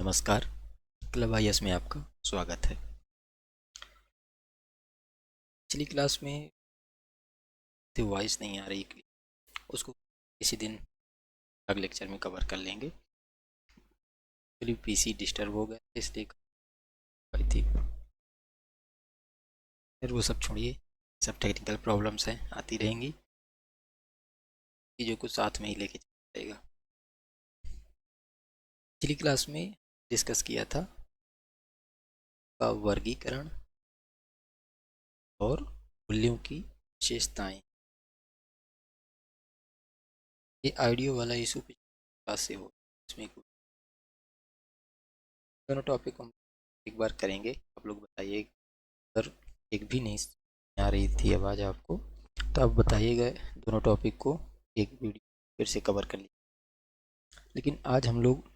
नमस्कार। Club IAS में आपका स्वागत है। पिछली क्लास में तो वॉइस नहीं आ रही, उसको किसी दिन अगले लेक्चर में कवर कर लेंगे। फिर पीसी डिस्टर्ब हो गया इसलिए आई थी। फिर वो सब छोड़िए, सब टेक्निकल प्रॉब्लम्स हैं, आती रहेंगी। चीज़ों को साथ में ही लेके चलेगा। पिछली क्लास में डिस्कस किया था का वर्गीकरण और मूल्यों की विशेषताएं। ये आइडियो वाला इशू पिछली क्लास से हो, इसमें दोनों टॉपिक हम एक बार करेंगे। आप लोग बताइए, अगर एक भी नहीं आ रही थी आवाज़ आपको तो आप बताइएगा, दोनों टॉपिक को एक वीडियो फिर से कवर कर लीजिए। लेकिन आज हम लोग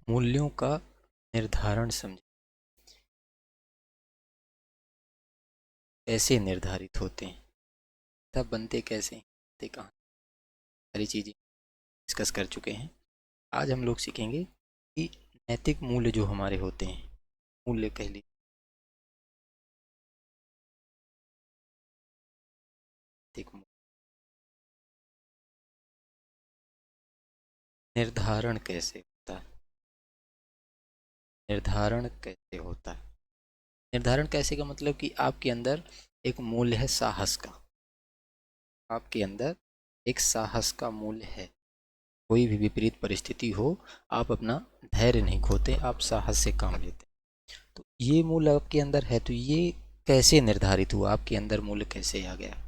मूल्यों का निर्धारण समझें, कैसे निर्धारित होते हैं, तब बनते कैसे, ते कहाँ, सारी चीज़ें डिस्कस कर चुके हैं। आज हम लोग सीखेंगे कि नैतिक मूल्य जो हमारे होते हैं, मूल्य कह लीजिए, नैतिक मूल्य निर्धारण कैसे होता है, निर्धारण कैसे होता है। निर्धारण कैसे का मतलब कि आपके अंदर एक मूल्य है साहस का, आपके अंदर एक साहस का मूल्य है। कोई भी विपरीत परिस्थिति हो, आप अपना धैर्य नहीं खोते, आप साहस से काम लेते। तो ये मूल्य आपके अंदर है, तो ये कैसे निर्धारित हुआ, आपके अंदर मूल्य कैसे आ गया।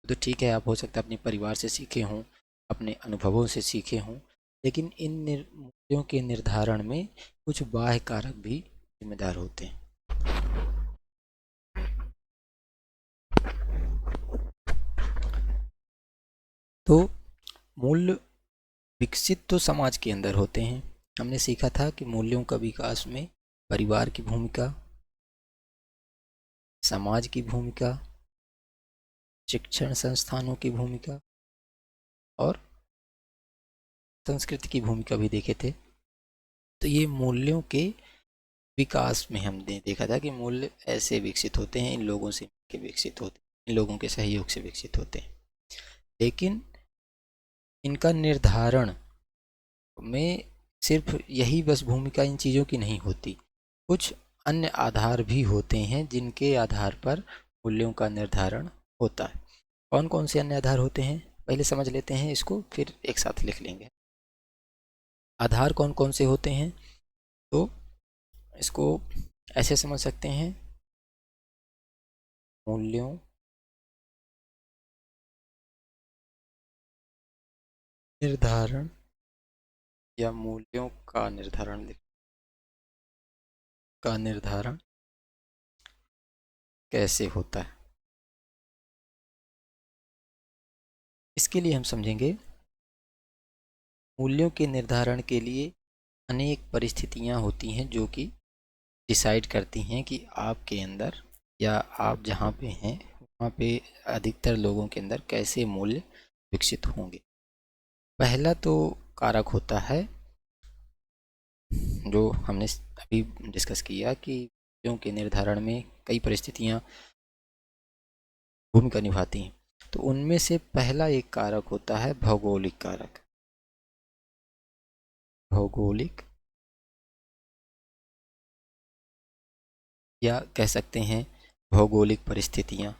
तो ठीक है, आप हो सकता है अपने परिवार से सीखे हों, अपने अनुभवों से सीखे हों, लेकिन इन मूल्यों के निर्धारण में कुछ बाह्य कारक भी जिम्मेदार होते हैं। तो मूल्य विकसित तो समाज के अंदर होते हैं। हमने सीखा था कि मूल्यों का विकास में परिवार की भूमिका, समाज की भूमिका, शिक्षण संस्थानों की भूमिका और संस्कृति की भूमिका भी देखे थे। तो ये मूल्यों के विकास में हमने देखा था कि मूल्य ऐसे विकसित होते हैं, इन लोगों से के विकसित होते हैं, इन लोगों के सहयोग से विकसित होते हैं। लेकिन इनका निर्धारण में सिर्फ यही बस भूमिका इन चीज़ों की नहीं होती, कुछ अन्य आधार भी होते हैं जिनके आधार पर मूल्यों का निर्धारण होता है। कौन कौन से अन्य आधार होते हैं, पहले समझ लेते हैं इसको, फिर एक साथ लिख लेंगे। आधार कौन कौन से होते हैं, तो इसको ऐसे समझ सकते हैं, मूल्यों निर्धारण या मूल्यों का निर्धारण का निर्धारण कैसे होता है। इसके लिए हम समझेंगे, मूल्यों के निर्धारण के लिए अनेक परिस्थितियां होती हैं जो कि डिसाइड करती हैं कि आपके अंदर या आप जहाँ पे हैं वहाँ पे अधिकतर लोगों के अंदर कैसे मूल्य विकसित होंगे। पहला तो कारक होता है जो हमने अभी डिस्कस किया कि मूल्यों के निर्धारण में कई परिस्थितियाँ भूमिका निभाती हैं। तो उनमें से पहला एक कारक होता है भौगोलिक कारक। भौगोलिक या कह सकते हैं भौगोलिक परिस्थितियाँ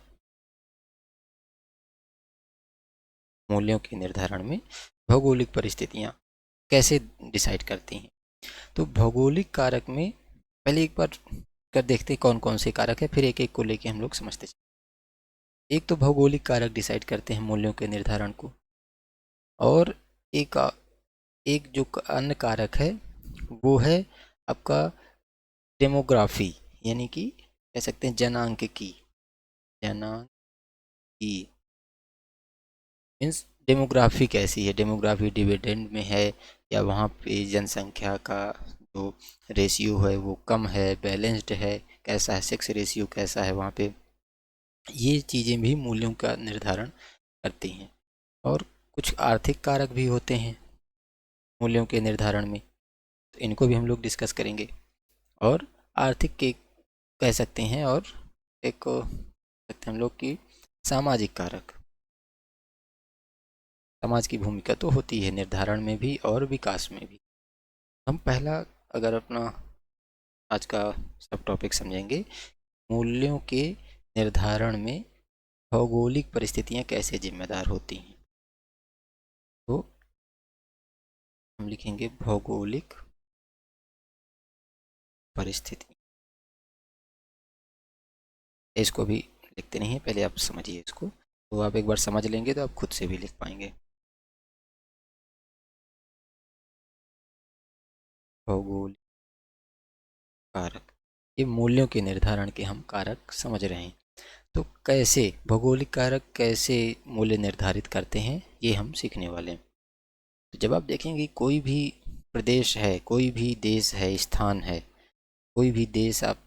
मूल्यों के निर्धारण में भौगोलिक परिस्थितियाँ कैसे डिसाइड करती हैं। तो भौगोलिक कारक में पहले एक बार कर देखते हैं कौन कौन से कारक है, फिर एक एक को लेके हम लोग समझते चलें। एक तो भौगोलिक कारक डिसाइड करते हैं मूल्यों के निर्धारण को, और एक एक जो अन्य कारक है वो है आपका डेमोग्राफी, यानी कि कह सकते हैं जनांक की मीन्स डेमोग्राफी कैसी है, डेमोग्राफी डिविडेंड में है या वहाँ पे जनसंख्या का जो रेशियो है वो कम है, बैलेंस्ड है, कैसा है, सेक्स रेशियो कैसा है वहाँ पे। ये चीज़ें भी मूल्यों का निर्धारण करती हैं। और कुछ आर्थिक कारक भी होते हैं, मूल्यों के निर्धारण में, तो इनको भी हम लोग डिस्कस करेंगे। और आर्थिक के कह सकते हैं, और एक सकते हैं हम लोग की सामाजिक कारक। समाज की भूमिका तो होती है निर्धारण में भी और विकास में भी। हम पहला अगर अपना आज का सब टॉपिक समझेंगे, मूल्यों के निर्धारण में भौगोलिक परिस्थितियां कैसे जिम्मेदार होती हैं, तो हम लिखेंगे भौगोलिक परिस्थिति। इसको भी लिखते नहीं है, पहले आप समझिए इसको, तो आप एक बार समझ लेंगे तो आप खुद से भी लिख पाएंगे। भौगोलिक कारक, ये मूल्यों के निर्धारण के हम कारक समझ रहे हैं। तो कैसे भौगोलिक कारक कैसे मूल्य निर्धारित करते हैं, ये हम सीखने वाले हैं। तो जब आप देखेंगे कोई भी प्रदेश है, कोई भी देश है, स्थान है, कोई भी देश आप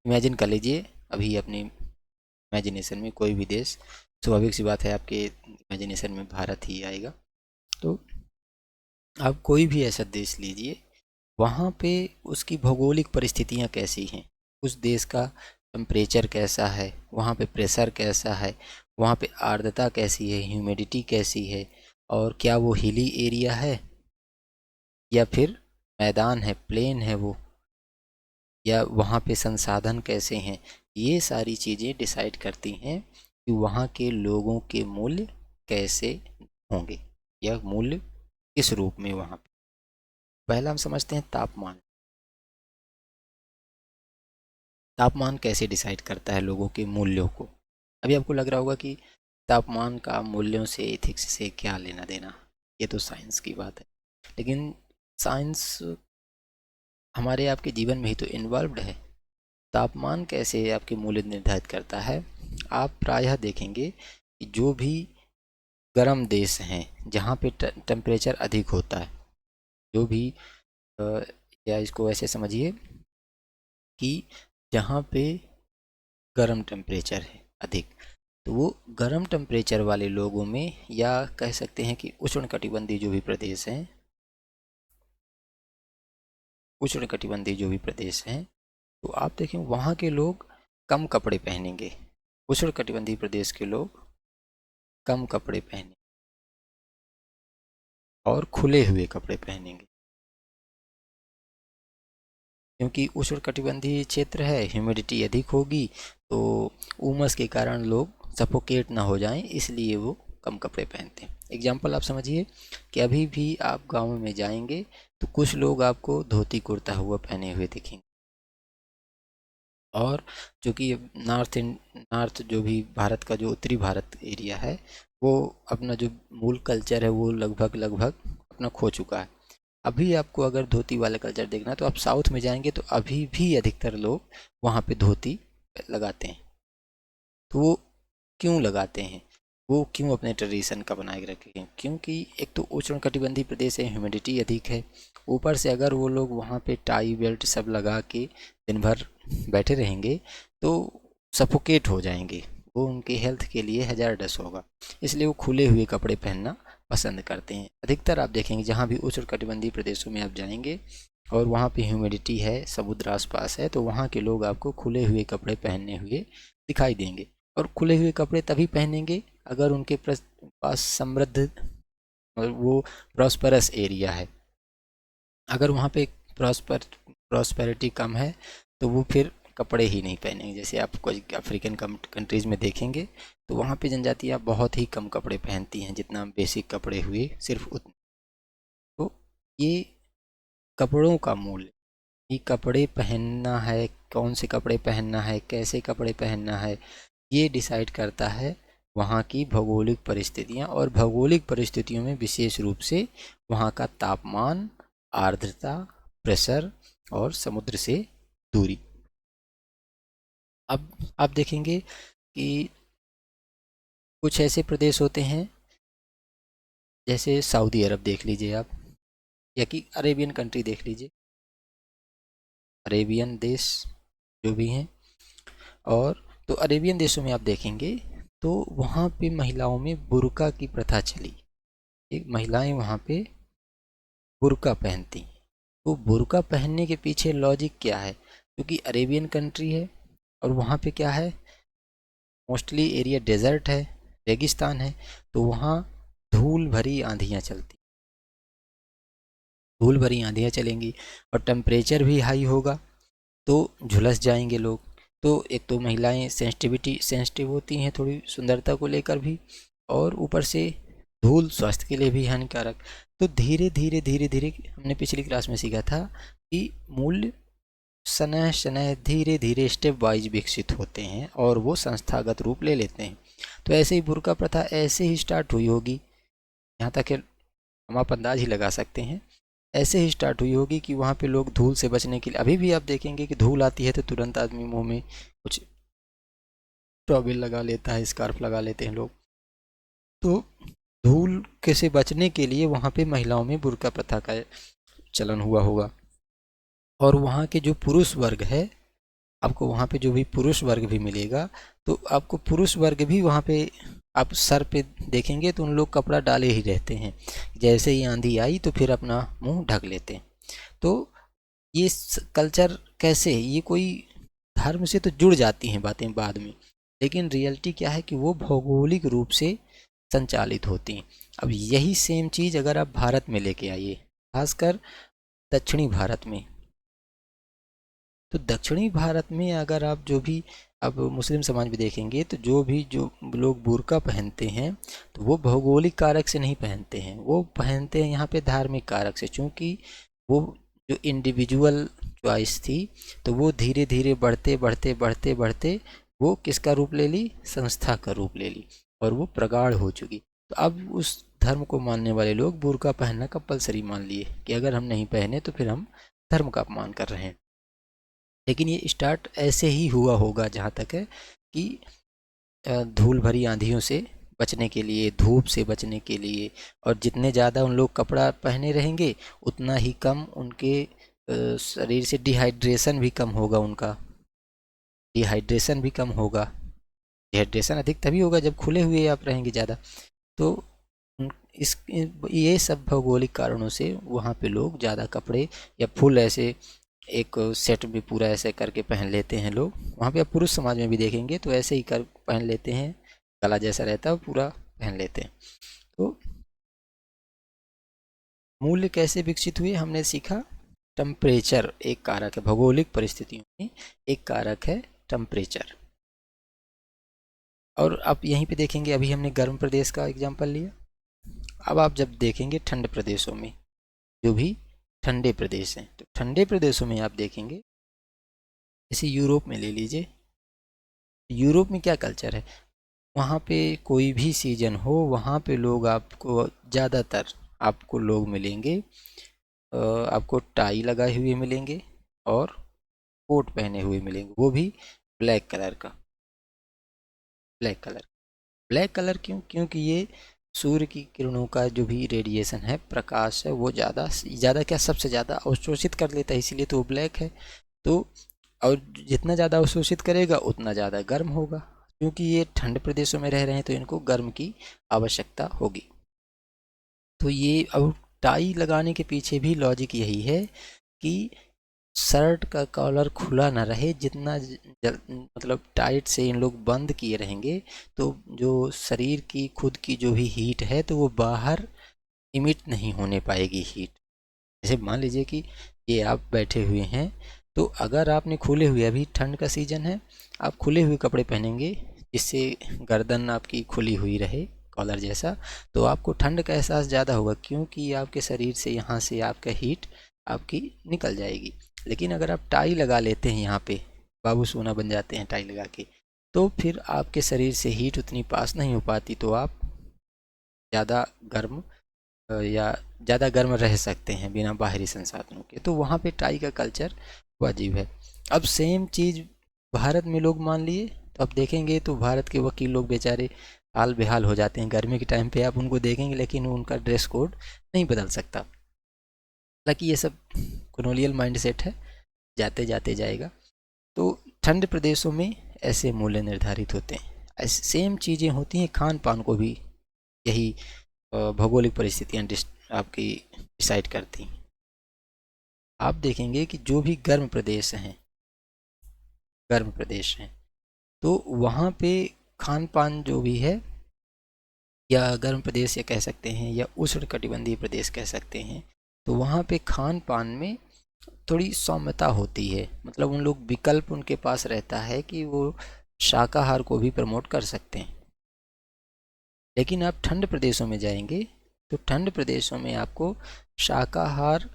इमेजिन कर लीजिए अभी अपनी इमेजिनेशन में, कोई भी देश, स्वाभाविक सी बात है आपके इमेजिनेशन में भारत ही आएगा। तो आप कोई भी ऐसा देश लीजिए, वहाँ पे उसकी भौगोलिक परिस्थितियाँ कैसी हैं, उस देश का टेम्परेचर कैसा है, वहाँ पे प्रेशर कैसा है, वहाँ पे आर्द्रता कैसी है, ह्यूमिडिटी कैसी है, और क्या वो हिली एरिया है या फिर मैदान है, प्लेन है वो, या वहाँ पे संसाधन कैसे हैं, ये सारी चीज़ें डिसाइड करती हैं कि वहाँ के लोगों के मूल्य कैसे होंगे, या मूल्य किस रूप में वहाँ पे। पहला हम समझते हैं तापमान। तापमान कैसे डिसाइड करता है लोगों के मूल्यों को। अभी आपको लग रहा होगा कि तापमान का मूल्यों से, एथिक्स से क्या लेना देना, ये तो साइंस की बात है। लेकिन साइंस हमारे आपके जीवन में ही तो इन्वॉल्व्ड है। तापमान कैसे आपके मूल्य निर्धारित करता है, आप प्रायः देखेंगे कि जो भी गर्म देश हैं जहाँ पे टेम्परेचर अधिक होता है, जो भी या इसको ऐसे समझिए कि जहाँ पे गर्म टेम्परेचर है अधिक, तो वो गर्म टेम्परेचर वाले लोगों में, या कह सकते हैं कि उष्णकटिबंधीय जो भी प्रदेश हैं, उष्णकटिबंधीय जो भी प्रदेश हैं, तो आप देखें वहाँ के लोग कम कपड़े पहनेंगे। उष्णकटिबंधीय प्रदेश के लोग कम कपड़े पहने और खुले हुए कपड़े पहनेंगे, क्योंकि उष्णकटिबंधीय क्षेत्र है, ह्यूमिडिटी अधिक होगी, तो उमस के कारण लोग सफोकेट ना हो जाएं, इसलिए वो कम कपड़े पहनते हैं। एग्जाम्पल आप समझिए कि अभी भी आप गाँव में जाएंगे तो कुछ लोग आपको धोती कुर्ता हुआ पहने हुए दिखेंगे, और जो कि नॉर्थ जो भी भारत का जो उत्तरी भारत एरिया है, वो अपना जो मूल कल्चर है वो लगभग लगभग अपना खो चुका है। अभी आपको अगर धोती वाला कल्चर देखना है तो आप साउथ में जाएंगे तो अभी भी अधिकतर लोग वहाँ पे धोती लगाते हैं। तो वो क्यों लगाते हैं, वो क्यों अपने ट्रेडिशन का बनाए रखे हैं, क्योंकि एक तो उष्णकटिबंधीय प्रदेश है, ह्यूमिडिटी अधिक है, ऊपर से अगर वो लोग वहाँ पे टाई बेल्ट सब लगा के दिन भर बैठे रहेंगे तो सफोकेट हो जाएंगे, वो उनके हेल्थ के लिए हैजार्डस होगा, इसलिए वो खुले हुए कपड़े पहनना पसंद करते हैं। अधिकतर आप देखेंगे जहाँ भी उष्णकटिबंधीय प्रदेशों में आप जाएंगे और वहाँ पे ह्यूमिडिटी है, समुद्र आसपास है, तो वहाँ के लोग आपको खुले हुए कपड़े पहने हुए दिखाई देंगे। और खुले हुए कपड़े तभी पहनेंगे अगर उनके पास समृद्ध और वो प्रॉस्परस एरिया है। अगर वहाँ पे प्रॉस्पेरिटी कम है तो वो फिर कपड़े ही नहीं पहनेंगे। जैसे आप कोई अफ्रीकन कंट्रीज़ में देखेंगे तो वहाँ पे जनजातियाँ बहुत ही कम कपड़े पहनती हैं, जितना बेसिक कपड़े हुए सिर्फ उतने। तो ये कपड़ों का मूल्य, कि कपड़े पहनना है, कौन से कपड़े पहनना है, कैसे कपड़े पहनना है, ये डिसाइड करता है वहाँ की भौगोलिक परिस्थितियाँ। और भौगोलिक परिस्थितियों में विशेष रूप से वहाँ का तापमान, आर्द्रता, प्रेशर और समुद्र से दूरी। अब आप देखेंगे कि कुछ ऐसे प्रदेश होते हैं, जैसे सऊदी अरब देख लीजिए आप, या कि अरेबियन कंट्री देख लीजिए, अरेबियन देश जो भी हैं। और तो अरेबियन देशों में आप देखेंगे तो वहाँ पे महिलाओं में बुर्का की प्रथा चली। एक महिलाएं वहाँ पे बुर्का पहनती हैं। तो बुर्का पहनने के पीछे लॉजिक क्या है? क्योंकि अरेबियन कंट्री है और वहाँ पे क्या है, मोस्टली एरिया डेजर्ट है, रेगिस्तान है, तो वहाँ धूल भरी आंधियाँ चलती, धूल भरी आंधियाँ चलेंगी और टेम्परेचर भी हाई होगा, तो झुलस जाएंगे लोग। तो एक तो महिलाएं सेंसिटिव होती हैं थोड़ी सुंदरता को लेकर भी, और ऊपर से धूल स्वास्थ्य के लिए भी हानिकारक। तो धीरे धीरे धीरे धीरे हमने पिछली क्लास में सीखा था कि मूल्य समय समय धीरे धीरे स्टेप वाइज विकसित होते हैं और वो संस्थागत रूप ले लेते हैं। तो ऐसे ही बुर्का प्रथा ऐसे ही स्टार्ट हुई होगी, यहाँ तक हम आप अंदाज ही लगा सकते हैं, ऐसे ही स्टार्ट हुई होगी कि वहाँ पे लोग धूल से बचने के लिए, अभी भी आप देखेंगे कि धूल आती है तो तुरंत आदमी मुंह में कुछ टॉवेल लगा लेता है, स्कार्फ लगा लेते हैं लोग। तो धूल के से बचने के लिए वहाँ पे महिलाओं में बुर्का प्रथा का चलन हुआ होगा। और वहाँ के जो पुरुष वर्ग है, आपको वहाँ पे जो भी पुरुष वर्ग भी मिलेगा, तो आपको पुरुष वर्ग भी वहाँ पे आप सर पे देखेंगे तो उन लोग कपड़ा डाले ही रहते हैं, जैसे ही आंधी आई तो फिर अपना मुंह ढक लेते हैं। तो ये कल्चर कैसे, ये कोई धर्म से तो जुड़ जाती हैं बातें बाद में, लेकिन रियलिटी क्या है कि वो भौगोलिक रूप से संचालित होती हैं। अब यही सेम चीज़ अगर आप भारत में लेके आइए, खासकर दक्षिणी भारत में, तो दक्षिणी भारत में अगर आप जो भी अब मुस्लिम समाज में देखेंगे, तो जो लोग बुर्का पहनते हैं तो वो भौगोलिक कारक से नहीं पहनते हैं, वो पहनते हैं यहाँ पे धार्मिक कारक से। चूँकि वो जो इंडिविजुअल चॉइस थी, तो वो धीरे धीरे बढ़ते बढ़ते बढ़ते बढ़ते वो किसका रूप ले ली, संस्था का रूप ले ली, और वो प्रगाढ़ हो चुकी। तो अब उस धर्म को मानने वाले लोग बुर्का पहनना कंपलसरी मान लिए कि अगर हम नहीं पहने तो फिर हम धर्म का अपमान कर रहे हैं। लेकिन ये स्टार्ट ऐसे ही हुआ होगा जहाँ तक है कि धूल भरी आंधियों से बचने के लिए, धूप से बचने के लिए, और जितने ज़्यादा उन लोग कपड़ा पहने रहेंगे उतना ही कम उनके शरीर से डिहाइड्रेशन भी कम होगा, उनका डिहाइड्रेशन भी कम होगा। डिहाइड्रेशन अधिक तभी होगा जब खुले हुए आप रहेंगे ज़्यादा। तो इस ये सब भौगोलिक कारणों से वहाँ पे लोग ज़्यादा कपड़े या फुल ऐसे एक सेट भी पूरा ऐसे करके पहन लेते हैं लोग। वहाँ पे आप पुरुष समाज में भी देखेंगे तो ऐसे ही कर पहन लेते हैं, गला जैसा रहता है पूरा पहन लेते हैं। तो मूल्य कैसे विकसित हुए हमने सीखा, टेम्परेचर एक कारक है, भौगोलिक परिस्थितियों में एक कारक है टेम्परेचर। और आप यहीं पे देखेंगे, अभी हमने गर्म प्रदेश का एग्जाम्पल लिया, अब आप जब देखेंगे ठंड प्रदेशों में, जो भी ठंडे प्रदेश हैं, तो ठंडे प्रदेशों में आप देखेंगे, जैसे यूरोप में ले लीजिए, यूरोप में क्या कल्चर है, वहाँ पे कोई भी सीजन हो वहाँ पे लोग आपको ज़्यादातर आपको लोग मिलेंगे, आपको टाई लगाए हुए मिलेंगे और कोट पहने हुए मिलेंगे, वो भी ब्लैक कलर का। ब्लैक कलर, ब्लैक कलर क्यों? क्योंकि ये सूर्य की किरणों का जो भी रेडिएशन है, प्रकाश है, वो ज़्यादा क्या सबसे ज़्यादा अवशोषित कर लेता है, इसीलिए तो वो ब्लैक है। तो और जितना ज़्यादा अवशोषित करेगा उतना ज़्यादा गर्म होगा, क्योंकि ये ठंड प्रदेशों में रह रहे हैं तो इनको गर्म की आवश्यकता होगी। तो ये अब टाई लगाने के पीछे भी लॉजिक यही है कि शर्ट का कॉलर खुला ना रहे, जितना मतलब टाइट से इन लोग बंद किए रहेंगे तो जो शरीर की खुद की जो भी हीट है तो वो बाहर इमिट नहीं होने पाएगी हीट। जैसे मान लीजिए कि ये आप बैठे हुए हैं, तो अगर आपने खुले हुए, अभी ठंड का सीजन है, आप खुले हुए कपड़े पहनेंगे जिससे गर्दन आपकी खुली हुई रहे कॉलर जैसा, तो आपको ठंड का एहसास ज़्यादा होगा, क्योंकि आपके शरीर से यहाँ से आपका हीट आपकी निकल जाएगी। लेकिन अगर आप टाई लगा लेते हैं, यहाँ पे बाबू सोना बन जाते हैं टाई लगा के, तो फिर आपके शरीर से हीट उतनी पास नहीं हो पाती, तो आप ज़्यादा गर्म या ज़्यादा गर्म रह सकते हैं बिना बाहरी संसाधनों के। तो वहाँ पे टाई का कल्चर वाजिब है। अब सेम चीज़ भारत में लोग मान लिए, तो अब देखेंगे तो भारत के वकील लोग बेचारे हाल बेहाल हो जाते हैं। गर्मी के टाइम पे आप उनको देखेंगे लेकिन उनका ड्रेस कोड नहीं बदल सकता। हालांकि ये सब कॉलोनियल माइंडसेट है, जाते जाते जाएगा। तो ठंड प्रदेशों में ऐसे मूल्य निर्धारित होते हैं। ऐसे सेम चीज़ें होती हैं खान पान को भी, यही भौगोलिक परिस्थितियाँ आपकी डिसाइड करती हैं। आप देखेंगे कि जो भी गर्म प्रदेश हैं, गर्म प्रदेश हैं, तो वहाँ पे खान पान जो भी है, या गर्म प्रदेश या कह सकते हैं, या उष्णकटिबंधीय प्रदेश कह सकते हैं, तो वहाँ पे खान पान में थोड़ी सौम्यता होती है। मतलब उन लोग विकल्प उनके पास रहता है कि वो शाकाहार को भी प्रमोट कर सकते हैं। लेकिन आप ठंड प्रदेशों में जाएंगे तो ठंड प्रदेशों में आपको शाकाहार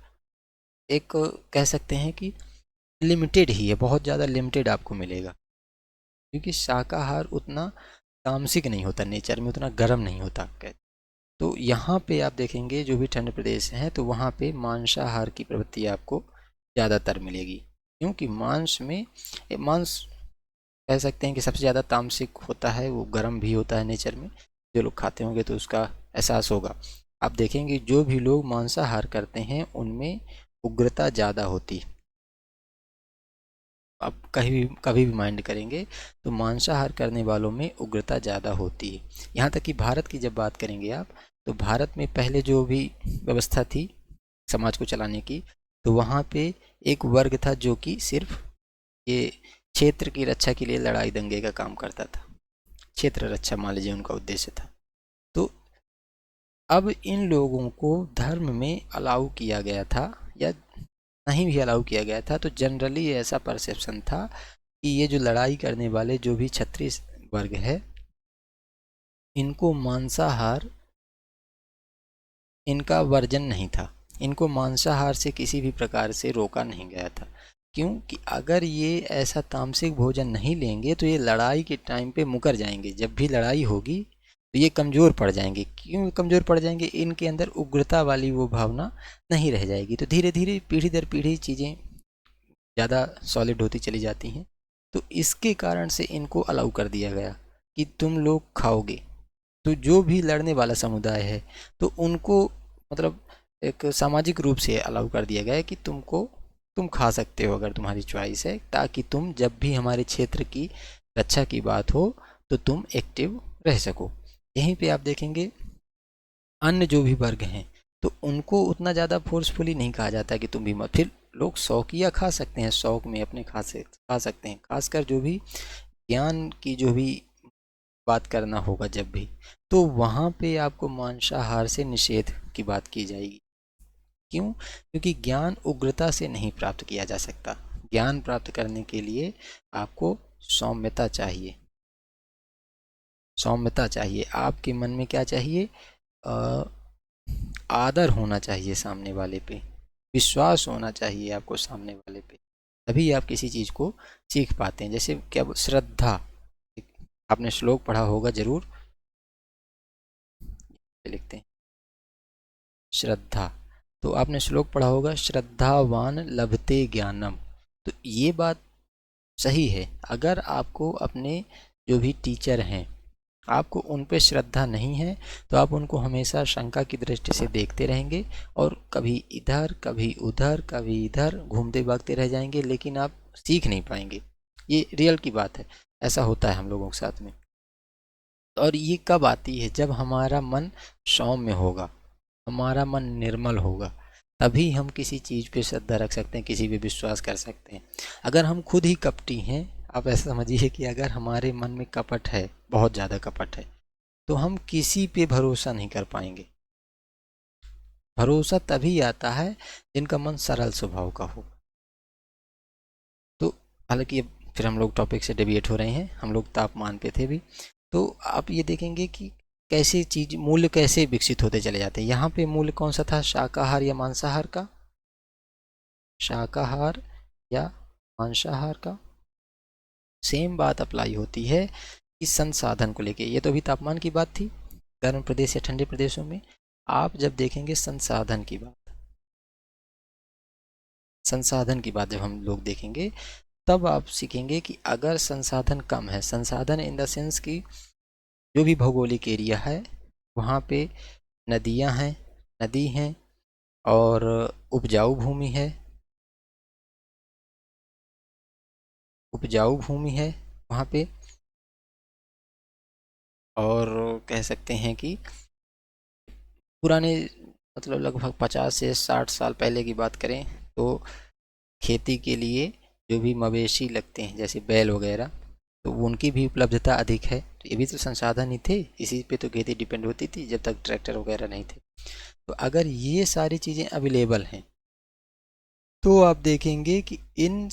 एक कह सकते हैं कि लिमिटेड ही है, बहुत ज़्यादा लिमिटेड आपको मिलेगा, क्योंकि शाकाहार उतना तामसिक नहीं होता, नेचर में उतना गर्म नहीं होता। तो यहाँ पे आप देखेंगे जो भी ठंड प्रदेश हैं तो वहाँ पे मांसाहार की प्रवृत्ति आपको ज़्यादातर मिलेगी, क्योंकि मांस कह सकते हैं कि सबसे ज़्यादा तामसिक होता है, वो गर्म भी होता है नेचर में। जो लोग खाते होंगे तो उसका एहसास होगा। आप देखेंगे जो भी लोग मांसाहार करते हैं उनमें उग्रता ज़्यादा होती है। आप कभी भी माइंड करेंगे तो मांसाहार करने वालों में उग्रता ज़्यादा होती है। यहाँ तक कि भारत की जब बात करेंगे आप, तो भारत में पहले जो भी व्यवस्था थी समाज को चलाने की, तो वहाँ पे एक वर्ग था जो कि सिर्फ ये क्षेत्र की रक्षा के लिए लड़ाई दंगे का काम करता था। क्षेत्र रक्षा मान लीजिए उनका उद्देश्य था। तो अब इन लोगों को धर्म में अलाउ किया गया था या नहीं भी अलाउ किया गया था, तो जनरली ऐसा परसेप्शन था कि ये जो लड़ाई करने वाले जो भी क्षत्रिय वर्ग है, इनको मांसाहार, इनका वर्जन नहीं था, इनको मांसाहार से किसी भी प्रकार से रोका नहीं गया था। क्योंकि अगर ये ऐसा तामसिक भोजन नहीं लेंगे तो ये लड़ाई के टाइम पे मुकर जाएंगे। जब भी लड़ाई होगी तो ये कमज़ोर पड़ जाएंगे। क्यों कमज़ोर पड़ जाएंगे? इनके अंदर उग्रता वाली वो भावना नहीं रह जाएगी। तो धीरे धीरे पीढ़ी दर पीढ़ी चीज़ें ज़्यादा सॉलिड होती चली जाती हैं। तो इसके कारण से इनको अलाउ कर दिया गया कि तुम लोग खाओगे। तो जो भी लड़ने वाला समुदाय है तो उनको मतलब एक सामाजिक रूप से अलाउ कर दिया गया है कि तुम खा सकते हो अगर तुम्हारी चॉइस है, ताकि तुम जब भी हमारे क्षेत्र की रक्षा की बात हो तो तुम एक्टिव रह सको। यहीं पे आप देखेंगे अन्य जो भी वर्ग हैं तो उनको उतना ज़्यादा फोर्सफुली नहीं कहा जाता कि तुम भी मत। फिर लोग शौकिया खा सकते हैं, शौक में अपने खा सकते हैं। खासकर जो भी ज्ञान की जो भी बात करना होगा जब भी, तो वहाँ पे आपको मांसाहार से निषेध की बात की जाएगी। क्यों? क्योंकि ज्ञान उग्रता से नहीं प्राप्त किया जा सकता। ज्ञान प्राप्त करने के लिए आपको सौम्यता चाहिए। सौम्यता चाहिए, आपके मन में क्या चाहिए? आदर होना चाहिए सामने वाले पे, विश्वास होना चाहिए आपको सामने वाले पे, तभी आप किसी चीज़ को सीख पाते हैं। जैसे क्या श्रद्धा, आपने श्लोक पढ़ा होगा जरूर, लिखते हैं श्रद्धा। तो आपने श्लोक पढ़ा होगा, श्रद्धावान लभते ज्ञानम। तो ये बात सही है। अगर आपको अपने जो भी टीचर हैं आपको उन पे श्रद्धा नहीं है तो आप उनको हमेशा शंका की दृष्टि से देखते रहेंगे और कभी इधर कभी उधर कभी इधर घूमते भागते रह जाएंगे, लेकिन आप सीख नहीं पाएंगे। ये रियल की बात है, ऐसा होता है हम लोगों के साथ में। और ये कब आती है? जब हमारा मन सौम्य होगा, हमारा मन निर्मल होगा, तभी हम किसी चीज़ पे श्रद्धा रख सकते हैं, किसी पे विश्वास कर सकते हैं। अगर हम खुद ही कपटी हैं, आप ऐसा समझिए कि अगर हमारे मन में कपट है, बहुत ज़्यादा कपट है, तो हम किसी पे भरोसा नहीं कर पाएंगे। भरोसा तभी आता है जिनका मन सरल स्वभाव का हो। तो हालांकि अब फिर हम लोग टॉपिक से डेविएट हो रहे हैं, हम लोग तापमान पे थे भी। तो आप ये देखेंगे कि कैसे चीज मूल्य कैसे विकसित होते चले जाते हैं। यहाँ पे मूल्य कौन सा था? शाकाहार या मांसाहार का? शाकाहार या मांसाहार का? सेम बात अप्लाई होती है कि संसाधन को लेके। ये तो अभी तापमान की बात थी, गर्म प्रदेश या ठंडे प्रदेशों में। आप जब देखेंगे संसाधन की बात, संसाधन की बात जब हम लोग देखेंगे, तब आप सीखेंगे कि अगर संसाधन कम है, संसाधन इन द सेंस की जो भी भौगोलिक एरिया है वहाँ पे नदियाँ हैं, नदी हैं और उपजाऊ भूमि है, उपजाऊ भूमि है वहाँ पे, और कह सकते हैं कि पुराने मतलब लगभग 50 से 60 साल पहले की बात करें तो खेती के लिए जो भी मवेशी लगते हैं जैसे बैल वगैरह, तो उनकी भी उपलब्धता अधिक है। तो ये भी तो संसाधन ही थे, इसी पे तो खेती डिपेंड होती थी जब तक ट्रैक्टर वगैरह नहीं थे। तो अगर ये सारी चीज़ें अवेलेबल हैं तो आप देखेंगे कि इन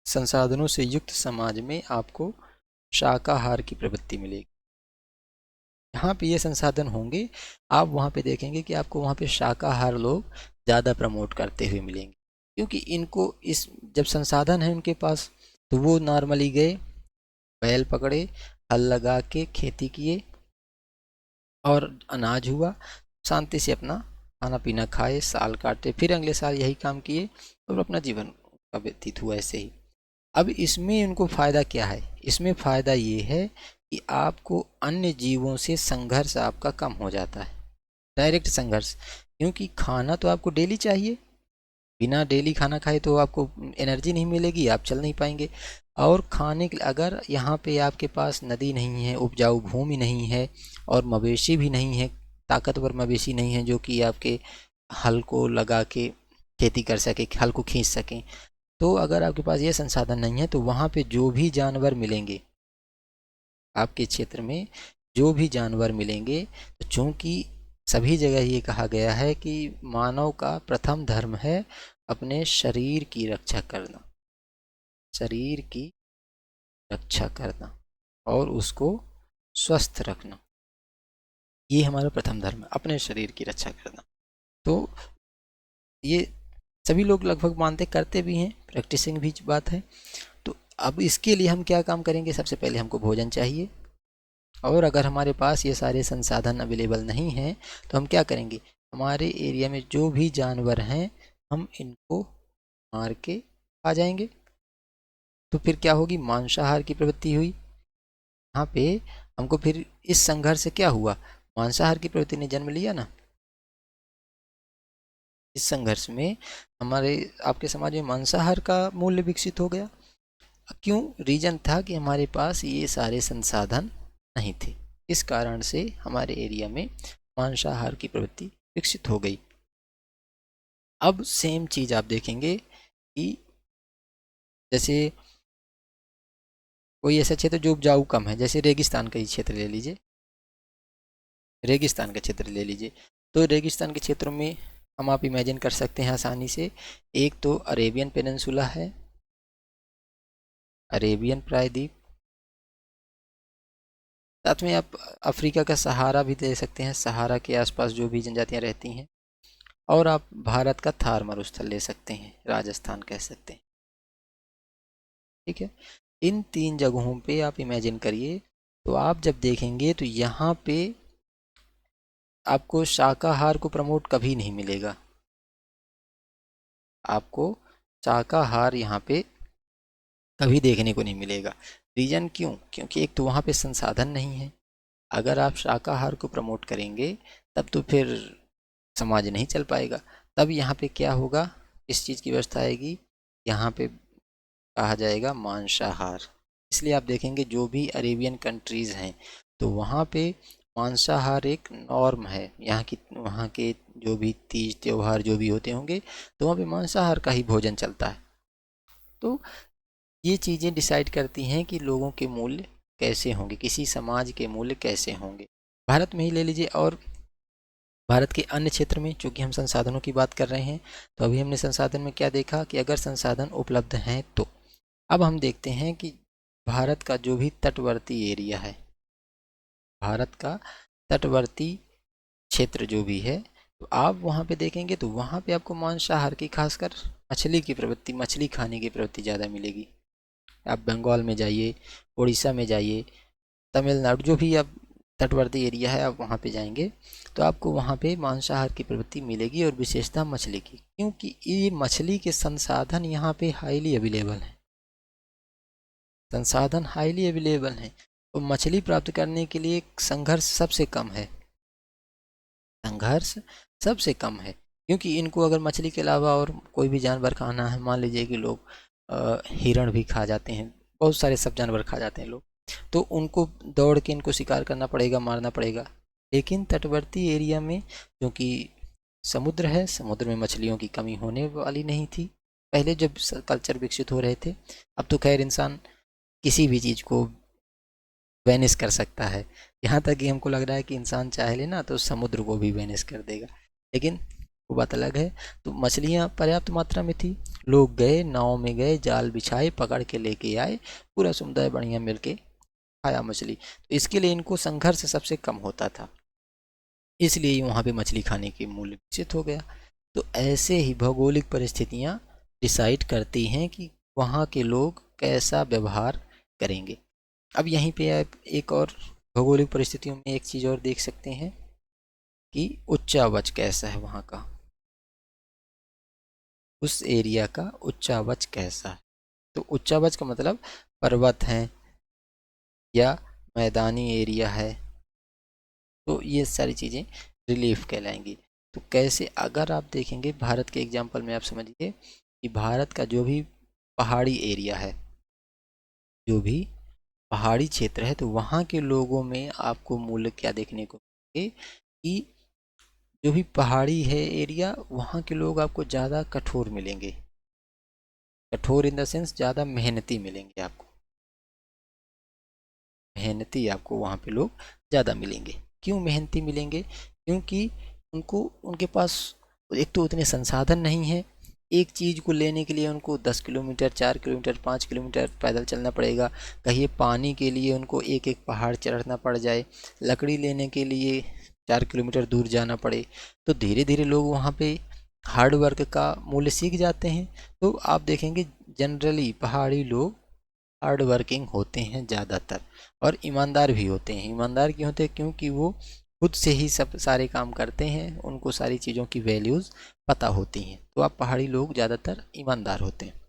संसाधनों से युक्त समाज में आपको शाकाहार की प्रवृत्ति मिलेगी। जहाँ पे ये संसाधन होंगे आप वहाँ पे देखेंगे कि आपको वहाँ पे शाकाहार लोग ज़्यादा प्रमोट करते हुए मिलेंगे, क्योंकि इनको इस जब संसाधन है उनके पास तो वो नॉर्मली गए, बैल पकड़े, हल लगा के खेती किए और अनाज हुआ, शांति से अपना खाना पीना खाए, साल काटे, फिर अगले साल यही काम किए और अपना जीवन का व्यतीत हुआ ऐसे ही। अब इसमें इनको फ़ायदा क्या है? इसमें फ़ायदा ये है कि आपको अन्य जीवों से संघर्ष आपका कम हो जाता है, डायरेक्ट संघर्ष, क्योंकि खाना तो आपको डेली चाहिए, बिना डेली खाना खाए तो आपको एनर्जी नहीं मिलेगी, आप चल नहीं पाएंगे। और खाने के अगर यहाँ पे आपके पास नदी नहीं है, उपजाऊ भूमि नहीं है और मवेशी भी नहीं है, ताकतवर मवेशी नहीं है जो कि आपके हल को लगा के खेती कर सके, हल को खींच सकें, तो अगर आपके पास ये संसाधन नहीं है तो वहाँ पे जो भी जानवर मिलेंगे आपके क्षेत्र में, जो भी जानवर मिलेंगे, तो चूंकि सभी जगह ये कहा गया है कि मानव का प्रथम धर्म है अपने शरीर की रक्षा करना, शरीर की रक्षा करना और उसको स्वस्थ रखना, ये हमारा प्रथम धर्म है, अपने शरीर की रक्षा करना। तो ये सभी लोग लगभग मानते करते भी हैं, प्रैक्टिसिंग भी बात है। तो अब इसके लिए हम क्या काम करेंगे? सबसे पहले हमको भोजन चाहिए, और अगर हमारे पास ये सारे संसाधन अवेलेबल नहीं हैं तो हम क्या करेंगे? हमारे एरिया में जो भी जानवर हैं हम इनको मार के खा जाएंगे। तो फिर क्या होगी? मांसाहार की प्रवृत्ति हुई। यहाँ पे हमको फिर इस संघर्ष से क्या हुआ? मांसाहार की प्रवृत्ति ने जन्म लिया ना। इस संघर्ष में हमारे आपके समाज में मांसाहार का मूल्य विकसित हो गया। क्यों? रीजन था कि हमारे पास ये सारे संसाधन नहीं थे, इस कारण से हमारे एरिया में मांसाहार की प्रवृत्ति विकसित हो गई। अब सेम चीज आप देखेंगे कि जैसे कोई ऐसा क्षेत्र जो उपजाऊ कम है, जैसे रेगिस्तान का ही क्षेत्र ले लीजिए, रेगिस्तान का क्षेत्र ले लीजिए, तो रेगिस्तान के क्षेत्रों में हम आप इमेजिन कर सकते हैं आसानी से, एक तो अरेबियन पेनिनसुला है, अरेबियन प्रायद्वीप, साथ में आप अफ्रीका का सहारा भी दे सकते हैं, सहारा के आसपास जो भी जनजातियां रहती हैं, और आप भारत का थार मरुस्थल ले सकते हैं, राजस्थान कह सकते हैं। ठीक है, इन 3 जगहों पे आप इमेजिन करिए, तो आप जब देखेंगे तो यहाँ पे आपको शाकाहार को प्रमोट कभी नहीं मिलेगा, आपको शाकाहार यहाँ पे कभी देखने को नहीं मिलेगा। रीजन क्यों? क्योंकि एक तो वहाँ पे संसाधन नहीं है। अगर आप शाकाहार को प्रमोट करेंगे तब तो फिर समाज नहीं चल पाएगा। तब यहाँ पे क्या होगा? इस चीज़ की व्यवस्था आएगी, यहाँ पे कहा जाएगा मांसाहार। इसलिए आप देखेंगे जो भी अरेबियन कंट्रीज़ हैं तो वहाँ पे मांसाहार एक नॉर्म है। यहाँ की वहाँ के जो भी तीज त्योहार जो भी होते होंगे तो वहाँ पे मांसाहार का ही भोजन चलता है। तो ये चीज़ें डिसाइड करती हैं कि लोगों के मूल्य कैसे होंगे, किसी समाज के मूल्य कैसे होंगे। भारत में ही ले लीजिए, और भारत के अन्य क्षेत्र में, चूंकि हम संसाधनों की बात कर रहे हैं, तो अभी हमने संसाधन में क्या देखा कि अगर संसाधन उपलब्ध हैं तो अब हम देखते हैं कि भारत का जो भी तटवर्ती एरिया है, भारत का तटवर्ती क्षेत्र जो भी है, तो आप वहाँ पे देखेंगे तो वहाँ पे आपको मांसाहार की, खासकर मछली की प्रवृत्ति, मछली खाने की प्रवृत्ति ज़्यादा मिलेगी। आप बंगाल में जाइए, उड़ीसा में जाइए, तमिलनाडु, जो भी आप तटवर्ती एरिया है आप वहाँ पे जाएंगे तो आपको वहाँ पे मांसाहार की प्रवृत्ति मिलेगी, और विशेषता मछली की, क्योंकि ये मछली के संसाधन यहाँ पे हाईली अवेलेबल हैं, संसाधन हाईली अवेलेबल हैं। तो मछली प्राप्त करने के लिए संघर्ष सबसे कम है, संघर्ष सबसे कम है, क्योंकि इनको अगर मछली के अलावा और कोई भी जानवर खाना है, मान लीजिए कि लोग हिरण भी खा जाते हैं, बहुत सारे सब जानवर खा जाते हैं लोग, तो उनको दौड़ के इनको शिकार करना पड़ेगा, मारना पड़ेगा। लेकिन तटवर्ती एरिया में क्योंकि समुद्र है, समुद्र में मछलियों की कमी होने वाली नहीं थी पहले जब कल्चर विकसित हो रहे थे। अब तो खैर इंसान किसी भी चीज़ को वैनिश कर सकता है, यहाँ तक कि हमको लग रहा है कि इंसान चाहे लेना तो समुद्र को भी वैनिश कर देगा, लेकिन वो बात अलग है। तो मछलियाँ पर्याप्त मात्रा में थी, लोग गए, नाव में गए, जाल बिछाए, पकड़ के लेके आए, पूरा समुदाय बढ़िया मिलके खाया मछली। तो इसके लिए इनको संघर्ष सबसे कम होता था, इसलिए वहाँ पे मछली खाने के मूल्य विकसित हो गया। तो ऐसे ही भौगोलिक परिस्थितियाँ डिसाइड करती हैं कि वहाँ के लोग कैसा व्यवहार करेंगे। अब यहीं पे आप एक और भौगोलिक परिस्थितियों में एक चीज़ और देख सकते हैं कि उच्चावच कैसा है वहाँ का, उस एरिया का उच्चावच कैसा है। तो उच्चावच का मतलब पर्वत हैं या मैदानी एरिया है, तो ये सारी चीज़ें रिलीफ कहलाएंगी। तो कैसे, अगर आप देखेंगे भारत के एग्जाम्पल में, आप समझिए कि भारत का जो भी पहाड़ी एरिया है, जो भी पहाड़ी क्षेत्र है, तो वहाँ के लोगों में आपको मूल्य क्या देखने को मिलेंगे कि जो भी पहाड़ी है एरिया, वहाँ के लोग आपको ज़्यादा कठोर मिलेंगे। कठोर इन द सेंस ज़्यादा मेहनती मिलेंगे आपको, मेहनती आपको वहाँ पे लोग ज़्यादा मिलेंगे। क्यों मेहनती मिलेंगे? क्योंकि उनको, उनके पास एक तो उतने संसाधन नहीं है, एक चीज़ को लेने के लिए उनको 10 किलोमीटर, 4 किलोमीटर, 5 किलोमीटर पैदल चलना पड़ेगा। कहीं पानी के लिए उनको एक एक पहाड़ चढ़ना पड़ जाए, लकड़ी लेने के लिए 4 किलोमीटर दूर जाना पड़े। तो धीरे धीरे लोग वहाँ पे हार्ड वर्क का मूल्य सीख जाते हैं। तो आप देखेंगे जनरली पहाड़ी लोग हार्ड वर्किंग होते हैं ज़्यादातर, और ईमानदार भी होते हैं। ईमानदार क्यों होते हैं? क्योंकि वो खुद से ही सब सारे काम करते हैं, उनको सारी चीज़ों की वैल्यूज़ पता होती हैं। तो आप पहाड़ी लोग ज़्यादातर ईमानदार होते हैं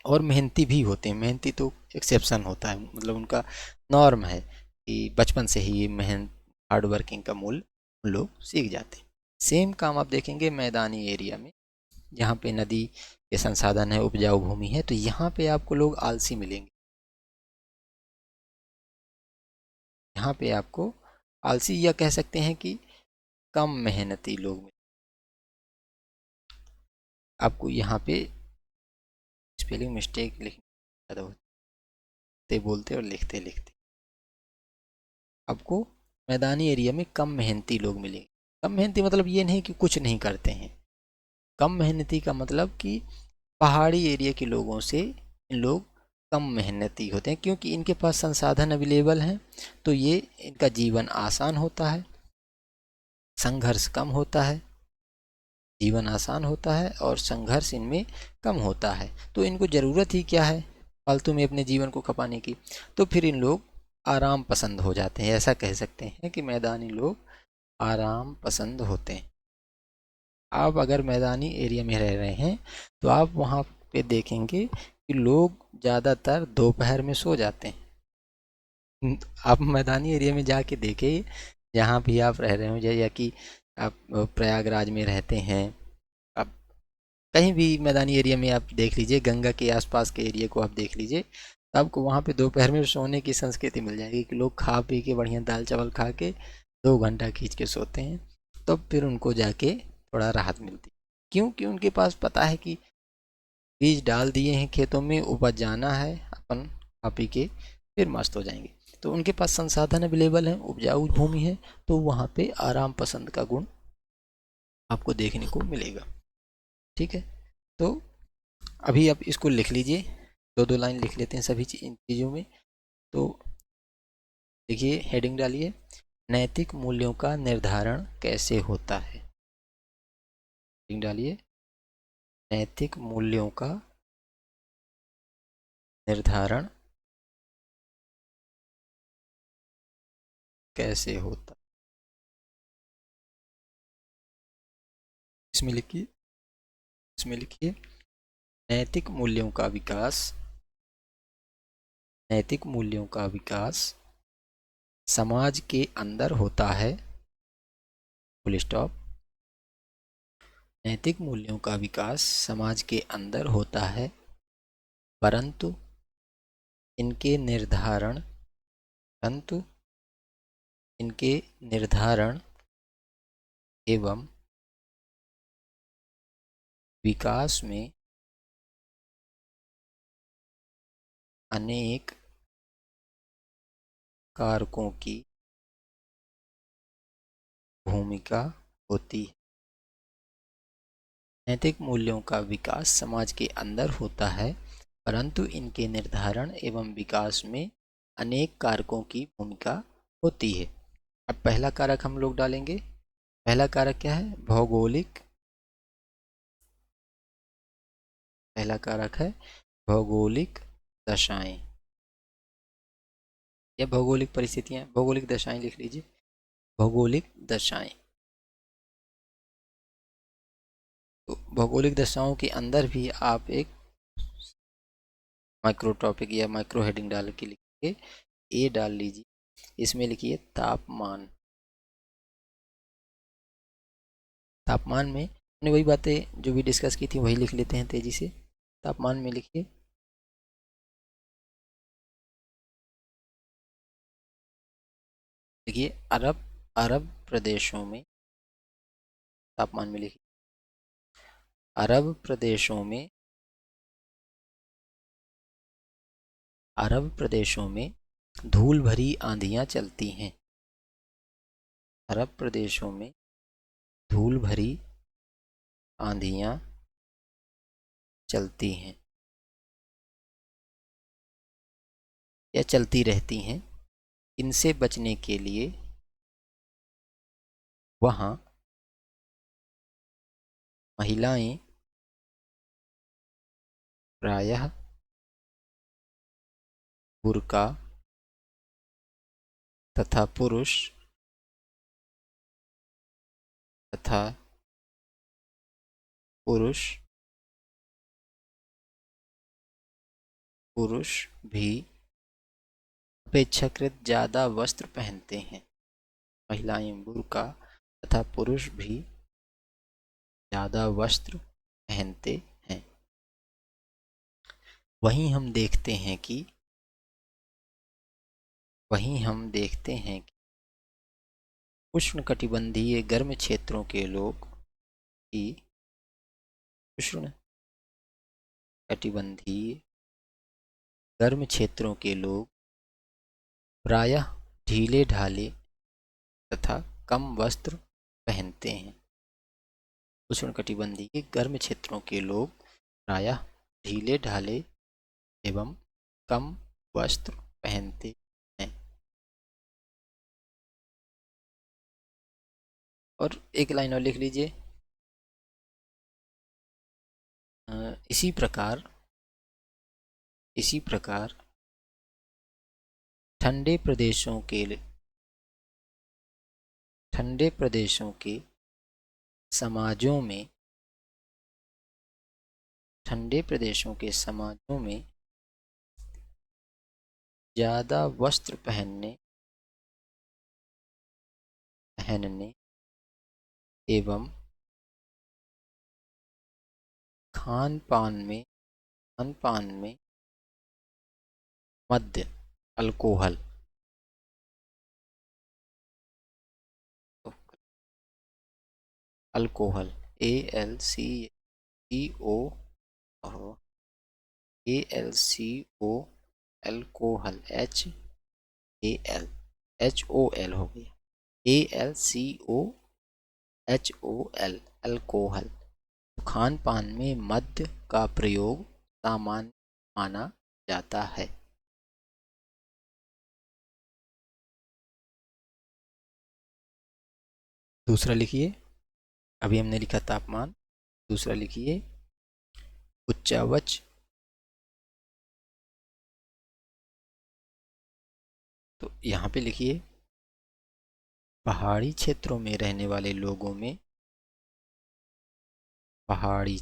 और मेहनती भी होते हैं। मेहनती तो एक्सेप्शन होता है, मतलब उनका नॉर्म है कि बचपन से ही ये मेहनत, हार्ड वर्किंग का मूल्य उन लोग सीख जाते हैं। सेम काम आप देखेंगे मैदानी एरिया में, जहाँ पे नदी के संसाधन है, उपजाऊ भूमि है, तो यहाँ पे आपको लोग आलसी मिलेंगे। यहाँ पे आपको आलसी, या कह सकते हैं कि कम मेहनती लोग मिलेंगे। आपको यहाँ पे स्पेलिंग मिस्टेक लिखते बोलते और लिखते लिखते आपको मैदानी एरिया में कम मेहनती लोग मिलेंगे। कम मेहनती मतलब ये नहीं कि कुछ नहीं करते हैं, कम मेहनती का मतलब कि पहाड़ी एरिया के लोगों से इन लोग कम मेहनती होते हैं, क्योंकि इनके पास संसाधन अवेलेबल हैं, तो ये इनका जीवन आसान होता है, संघर्ष कम होता है, जीवन आसान होता है और संघर्ष इनमें कम होता है। तो इनको ज़रूरत ही क्या है फालतू में अपने जीवन को खपाने की? तो फिर इन लोग आराम पसंद हो जाते हैं। ऐसा कह सकते हैं कि मैदानी लोग आराम पसंद होते हैं। आप अगर मैदानी एरिया में रह रहे हैं तो आप वहाँ पे देखेंगे कि लोग ज़्यादातर दोपहर में सो जाते हैं। आप मैदानी एरिया में जाके देखें, जहाँ भी आप रह रहे हो, या कि आप प्रयागराज में रहते हैं, आप कहीं भी मैदानी एरिया में आप देख लीजिए, गंगा के आसपास के एरिया को आप देख लीजिए, तो आपको वहाँ पे दोपहर में सोने की संस्कृति मिल जाएगी कि लोग खा पी के बढ़िया दाल चावल खा के 2 घंटा खींच के सोते हैं, तब तो फिर उनको जाके थोड़ा राहत मिलती। क्योंकि उनके पास पता है कि बीज डाल दिए हैं खेतों में, उपज जाना है, अपन खा पी के फिर मस्त हो जाएंगे। तो उनके पास संसाधन अवेलेबल हैं, उपजाऊ भूमि है, तो वहाँ पे आराम पसंद का गुण आपको देखने को मिलेगा। ठीक है, तो अभी आप इसको लिख लीजिए, दो दो लाइन लिख लेते हैं सभी इन चीज़ों में। तो देखिए, हेडिंग डालिए, नैतिक मूल्यों का निर्धारण कैसे होता है। हेडिंग डालिए, नैतिक मूल्यों का निर्धारण कैसे होता। इसमें लिखिए, इसमें लिखिए, नैतिक मूल्यों का विकास, नैतिक मूल्यों का विकास समाज के अंदर होता है, फुल स्टॉप। नैतिक मूल्यों का विकास समाज के अंदर होता है, परंतु इनके निर्धारण, परंतु इनके निर्धारण एवं विकास में अनेक कारकों की भूमिका होती है। नैतिक मूल्यों का विकास समाज के अंदर होता है, परंतु इनके निर्धारण एवं विकास में अनेक कारकों की भूमिका होती है। अब पहला कारक हम लोग डालेंगे। पहला कारक क्या है? भौगोलिक। पहला कारक है भौगोलिक दशाएं या भौगोलिक परिस्थितियां। भौगोलिक दशाएं लिख लीजिए, भौगोलिक दशाएं। तो भौगोलिक दशाओं के अंदर भी आप एक माइक्रो टॉपिक या माइक्रो हेडिंग डाल के लिखिए, ए डाल लीजिए। इसमें लिखिए तापमान। तापमान में हमने वही बातें जो भी डिस्कस की थी वही लिख लेते हैं तेजी से। तापमान में लिखिए अरब अरब प्रदेशों में। तापमान में लिखिए अरब प्रदेशों में, अरब प्रदेशों में धूल भरी आंधियां चलती हैं। अरब प्रदेशों में धूल भरी आंधियां चलती हैं या चलती रहती हैं। इनसे बचने के लिए वहाँ महिलाएं प्रायः बुर्का तथा तथा पुरुष भी अपेक्षाकृत ज़्यादा वस्त्र पहनते हैं। महिलाएं बुर्का तथा पुरुष भी ज़्यादा वस्त्र पहनते हैं। वहीं हम देखते हैं कि उष्णकटिबंधीय गर्म क्षेत्रों के लोग ही उष्णकटिबंधीय गर्म क्षेत्रों के लोग प्रायः ढीले ढाले तथा कम वस्त्र पहनते हैं। उष्णकटिबंधीय गर्म क्षेत्रों के लोग प्रायः ढीले ढाले एवं कम वस्त्र पहनते हैं। और एक लाइन और लिख लीजिए। इसी प्रकार ठंडे प्रदेशों के समाजों में ज़्यादा वस्त्र पहनने एवं खान पान में मद्य अल्कोहल ALCO अल्कोहल HAL हो गया। ALCOHOL alcohol. खान पान में मद्य का प्रयोग सामान्य माना जाता है। दूसरा लिखिए, अभी हमने लिखा तापमान। दूसरा लिखिए उच्चावच। तो यहाँ पे लिखिए पहाड़ी क्षेत्रों में रहने वाले लोगों में पहाड़ी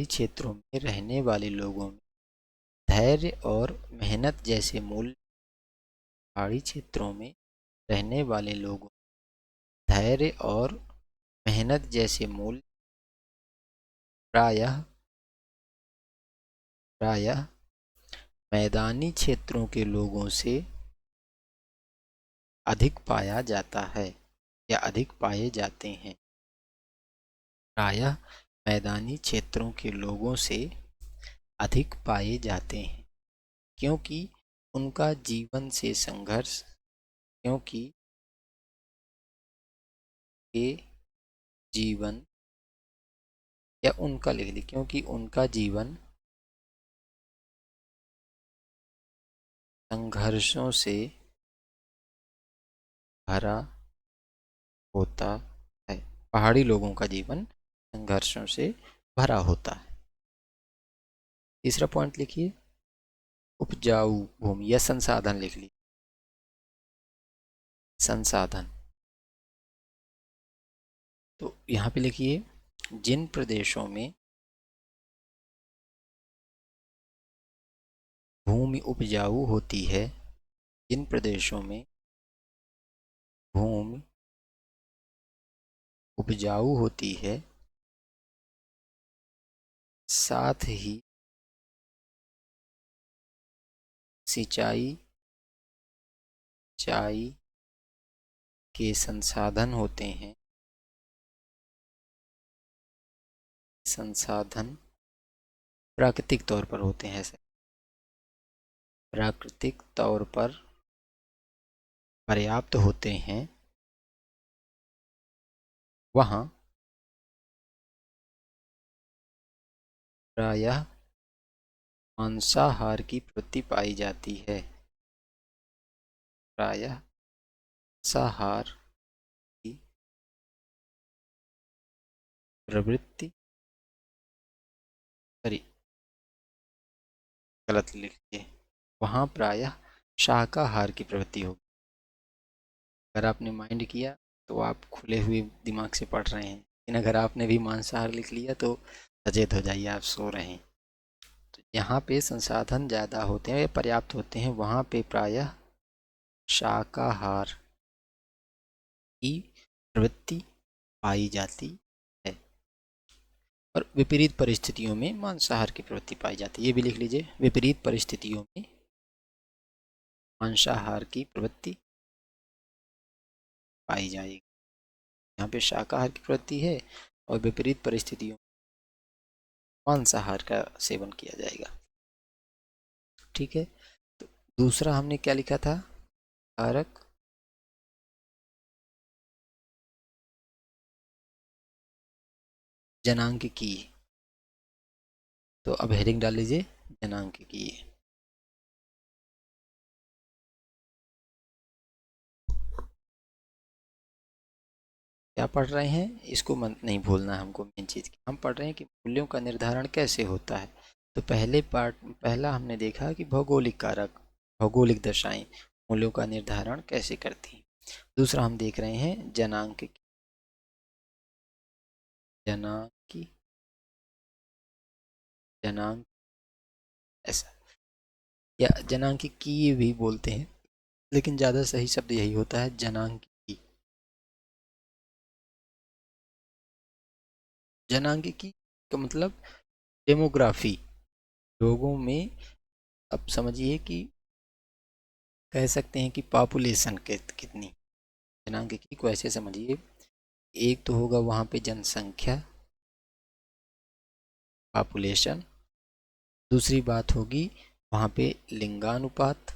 क्षेत्रों में रहने वाले लोगों में धैर्य और मेहनत जैसे मूल्य पहाड़ी क्षेत्रों में रहने वाले लोगों धैर्य और मेहनत जैसे मूल्य प्रायः मैदानी क्षेत्रों के लोगों से अधिक पाया जाता है। या अधिक पाए जाते हैं। प्रायः मैदानी क्षेत्रों के लोगों से अधिक पाए जाते हैं क्योंकि उनका जीवन से संघर्ष क्योंकि के जीवन या उनका लिख ली क्योंकि उनका जीवन संघर्षों से भरा होता है। पहाड़ी लोगों का जीवन संघर्षों से भरा होता है। तीसरा पॉइंट लिखिए, उपजाऊ भूमि या संसाधन लिख ली। संसाधन, तो यहाँ पे लिखिए, जिन प्रदेशों में भूमि उपजाऊ होती है, जिन प्रदेशों में भूमि उपजाऊ होती है, साथ ही सिंचाई चाई के संसाधन होते हैं, संसाधन प्राकृतिक तौर पर होते हैं, प्राकृतिक तौर पर पर्याप्त होते हैं, वहाँ प्रायः मांसाहार की प्रवृत्ति पाई जाती है। प्रायः मांसाहार की प्रवृत्ति, सॉरी गलत लिखिए, वहाँ प्रायः शाकाहार की प्रवृत्ति होगी। अगर आपने माइंड किया तो आप खुले हुए दिमाग से पढ़ रहे हैं, लेकिन अगर आपने भी मांसाहार लिख लिया तो सचेत हो जाइए, आप सो रहे हैं। तो यहाँ पे संसाधन ज़्यादा होते हैं या पर्याप्त होते हैं, वहाँ पे प्रायः शाकाहार की प्रवृत्ति पाई जाती है और विपरीत परिस्थितियों में मांसाहार की प्रवृत्ति पाई जाती है। ये भी लिख लीजिए, विपरीत परिस्थितियों में मांसाहार की प्रवृत्ति पाई जाएगी। यहाँ पे शाकाहार की प्रवृत्ति है और विपरीत परिस्थितियों में मांसाहार का सेवन किया जाएगा। ठीक है, तो दूसरा हमने क्या लिखा था, कारक जनांक की, तो अब हेडिंग डाल लीजिए जनांक की। क्या पढ़ रहे हैं, इसको नहीं भूलना है हमको। मेन चीज़ की हम पढ़ रहे हैं कि मूल्यों का निर्धारण कैसे होता है। तो पहला हमने देखा कि भौगोलिक कारक, भौगोलिक दशाएं मूल्यों का निर्धारण कैसे करती हैं। दूसरा हम देख रहे हैं जनांक, जनांक जनांक ऐसा, या जनांक की भी बोलते हैं, लेकिन ज़्यादा सही शब्द यही होता है, जनांक की। जनांक की का मतलब डेमोग्राफी, लोगों में, अब समझिए कि कह सकते हैं कि पॉपुलेशन कितनी। जनांक की को ऐसे समझिए, एक तो होगा वहाँ पे जनसंख्या, पॉपुलेशन, दूसरी बात होगी वहाँ पे लिंगानुपात।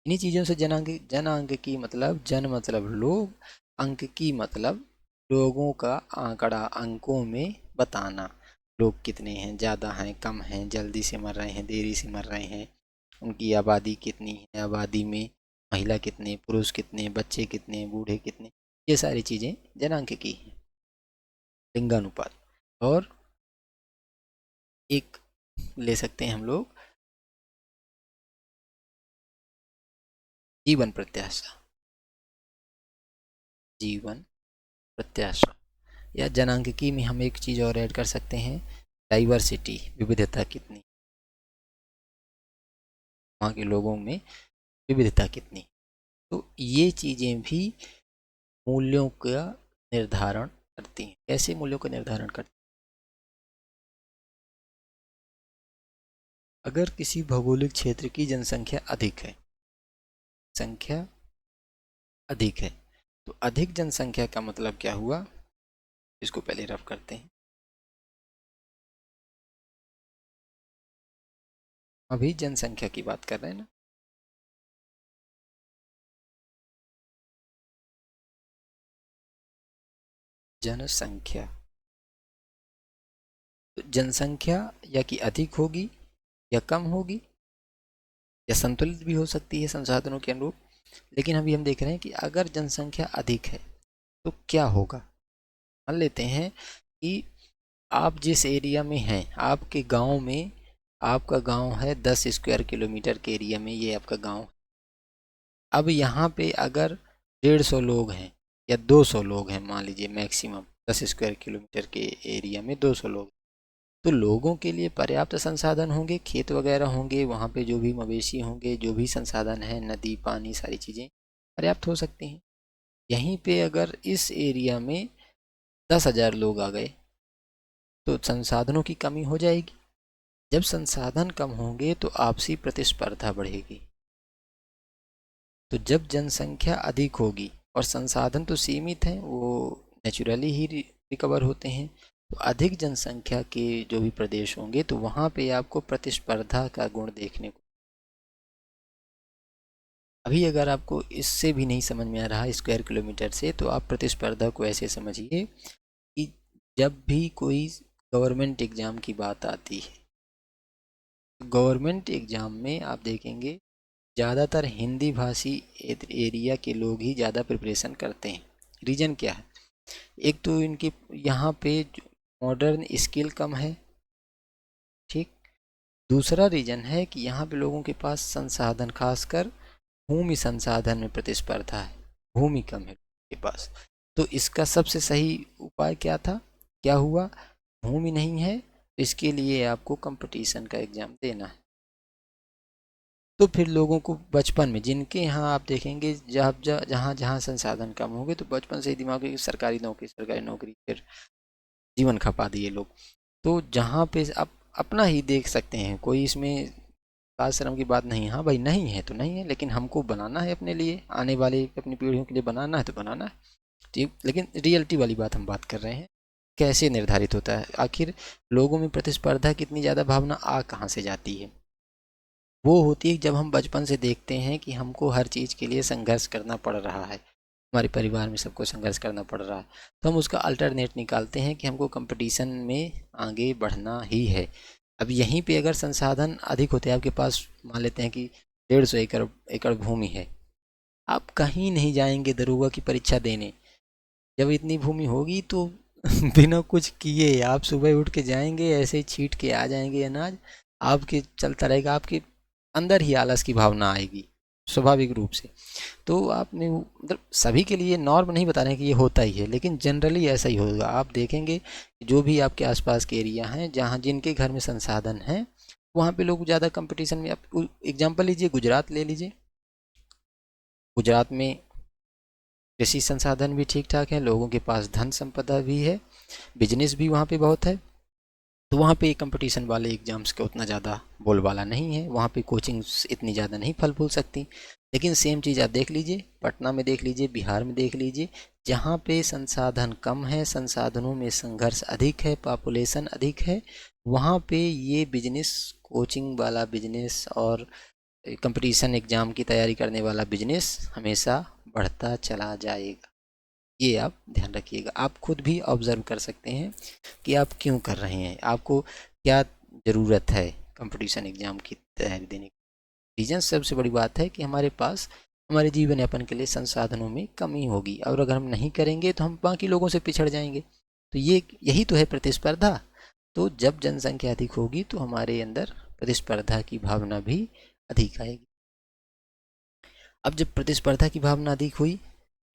इन्हीं चीज़ों से जनांक की मतलब, जन मतलब लोग, अंक की मतलब लोगों का आंकड़ा, अंकों में बताना, लोग कितने हैं, ज़्यादा हैं, कम हैं, जल्दी से मर रहे हैं, देरी से मर रहे हैं, उनकी आबादी कितनी है, आबादी में महिला कितने, पुरुष कितने, बच्चे कितने, बूढ़े कितने, ये सारी चीज़ें जनांक की हैं। लिंगानुपात, और एक ले सकते हैं हम लोग जीवन प्रत्याशा, जीवन प्रत्याशा, या जनांकिकी में हम एक चीज़ और ऐड कर सकते हैं, डाइवर्सिटी, विविधता कितनी, वहाँ के लोगों में विविधता कितनी। तो ये चीज़ें भी मूल्यों का निर्धारण करती हैं। कैसे मूल्यों का निर्धारण करती हैं, अगर किसी भौगोलिक क्षेत्र की जनसंख्या अधिक है, संख्या अधिक है। तो अधिक जनसंख्या का मतलब क्या हुआ, इसको पहले रफ करते हैं। अभी जनसंख्या की बात कर रहे हैं ना। जनसंख्या, तो जनसंख्या या कि अधिक होगी या कम होगी या संतुलित भी हो सकती है संसाधनों के अनुरूप। लेकिन अभी हम देख रहे हैं कि अगर जनसंख्या अधिक है तो क्या होगा। मान लेते हैं कि आप जिस एरिया में हैं, आपके गांव में, आपका गांव है 10 स्क्वायर किलोमीटर के एरिया में, ये आपका गांव। अब यहाँ पे अगर 150 लोग हैं या 200 लोग हैं, मान लीजिए मैक्सिमम 10 स्क्वायर किलोमीटर के एरिया में 200 लोग, तो लोगों के लिए पर्याप्त संसाधन होंगे, खेत वगैरह होंगे, वहाँ पे जो भी मवेशी होंगे, जो भी संसाधन है, नदी पानी सारी चीज़ें पर्याप्त हो सकती हैं। यहीं पे अगर इस एरिया में 10,000 लोग आ गए तो संसाधनों की कमी हो जाएगी। जब संसाधन कम होंगे तो आपसी प्रतिस्पर्धा बढ़ेगी। तो जब जनसंख्या अधिक होगी और संसाधन तो सीमित हैं, वो नेचुरली ही रिकवर होते हैं, तो अधिक जनसंख्या के जो भी प्रदेश होंगे तो वहाँ पे आपको प्रतिस्पर्धा का गुण देखने को। अभी अगर आपको इससे भी नहीं समझ में आ रहा स्क्वायर किलोमीटर से, तो आप प्रतिस्पर्धा को ऐसे समझिए कि जब भी कोई गवर्नमेंट एग्ज़ाम की बात आती है, गवर्नमेंट एग्ज़ाम में आप देखेंगे ज़्यादातर हिंदी भाषी एरिया के लोग ही ज़्यादा प्रिपरेशन करते हैं। रीज़न क्या है, एक तो इनके यहाँ पे मॉडर्न स्किल कम है, ठीक। दूसरा रीज़न है कि यहाँ पे लोगों के पास संसाधन, खासकर भूमि संसाधन में प्रतिस्पर्धा है, भूमि कम है के पास। तो इसका सबसे सही उपाय क्या था, क्या हुआ, भूमि नहीं है तो इसके लिए आपको कंपटीशन का एग्ज़ाम देना है। तो फिर लोगों को बचपन में, जिनके यहाँ आप देखेंगे जब जहाँ जहाँ संसाधन कम होंगे, तो बचपन से ही दिमाग में सरकारी नौकरी फिर जीवन खपा दिए लोग। तो जहाँ पे आप अपना ही देख सकते हैं, कोई इसमें लाज शर्म की बात नहीं है। हाँ भाई, नहीं है तो नहीं है, लेकिन हमको बनाना है अपने लिए, आने वाले अपनी पीढ़ियों के लिए बनाना है तो बनाना है, ठीक। लेकिन रियलिटी वाली बात हम बात कर रहे हैं, कैसे निर्धारित होता है आखिर, लोगों में प्रतिस्पर्धा की इतनी ज़्यादा भावना आ कहाँ से जाती है। वो होती है जब हम बचपन से देखते हैं कि हमको हर चीज़ के लिए संघर्ष करना पड़ रहा है, हमारे परिवार में सबको संघर्ष करना पड़ रहा है, तो हम उसका अल्टरनेट निकालते हैं कि हमको कंपटीशन में आगे बढ़ना ही है। अब यहीं पे अगर संसाधन अधिक होते हैं आपके पास, मान लेते हैं कि 150 एकड़ एकड़ भूमि है, आप कहीं नहीं जाएंगे दरोगा की परीक्षा देने। जब इतनी भूमि होगी तो बिना कुछ किए आप सुबह उठ के जाएंगे, ऐसे ही छीट के आ जाएंगे अनाज, आपके चलता रहेगा, आपके अंदर ही आलस की भावना आएगी स्वाभाविक रूप से। तो आपने मतलब सभी के लिए नॉर्म नहीं बता रहे हैं कि ये होता ही है, लेकिन जनरली ऐसा ही होगा। आप देखेंगे जो भी आपके आसपास के एरिया हैं, जहाँ जिनके घर में संसाधन हैं, वहाँ पे लोग ज़्यादा कंपटीशन में। आप एग्जांपल लीजिए, गुजरात ले लीजिए। गुजरात में कृषि संसाधन भी ठीक ठाक है, लोगों के पास धन संपदा भी है, बिजनेस भी वहाँ पे बहुत है, तो वहाँ पे कंपटीशन वाले एग्ज़ाम्स का उतना ज़्यादा बोलबाला नहीं है, वहाँ पे कोचिंग्स इतनी ज़्यादा नहीं फल फूल सकती। लेकिन सेम चीज़ आप देख लीजिए, पटना में देख लीजिए, बिहार में देख लीजिए, जहाँ पे संसाधन कम है, संसाधनों में संघर्ष अधिक है, पॉपुलेशन अधिक है, वहाँ पे ये बिजनेस, कोचिंग वाला बिजनेस और कंपटीशन एग्ज़ाम की तैयारी करने वाला बिजनेस हमेशा बढ़ता चला जाएगा। ये आप ध्यान रखिएगा, आप खुद भी ऑब्ज़र्व कर सकते हैं कि आप क्यों कर रहे हैं, आपको क्या ज़रूरत है कंपटीशन एग्ज़ाम की तैयारी देने की। रीज़न सबसे बड़ी बात है कि हमारे पास हमारे जीवन यापन के लिए संसाधनों में कमी होगी, और अगर हम नहीं करेंगे तो हम बाकी लोगों से पिछड़ जाएंगे। तो ये यही तो है प्रतिस्पर्धा। तो जब जनसंख्या अधिक होगी तो हमारे अंदर प्रतिस्पर्धा की भावना भी अधिक आएगी। अब जब प्रतिस्पर्धा की भावना अधिक हुई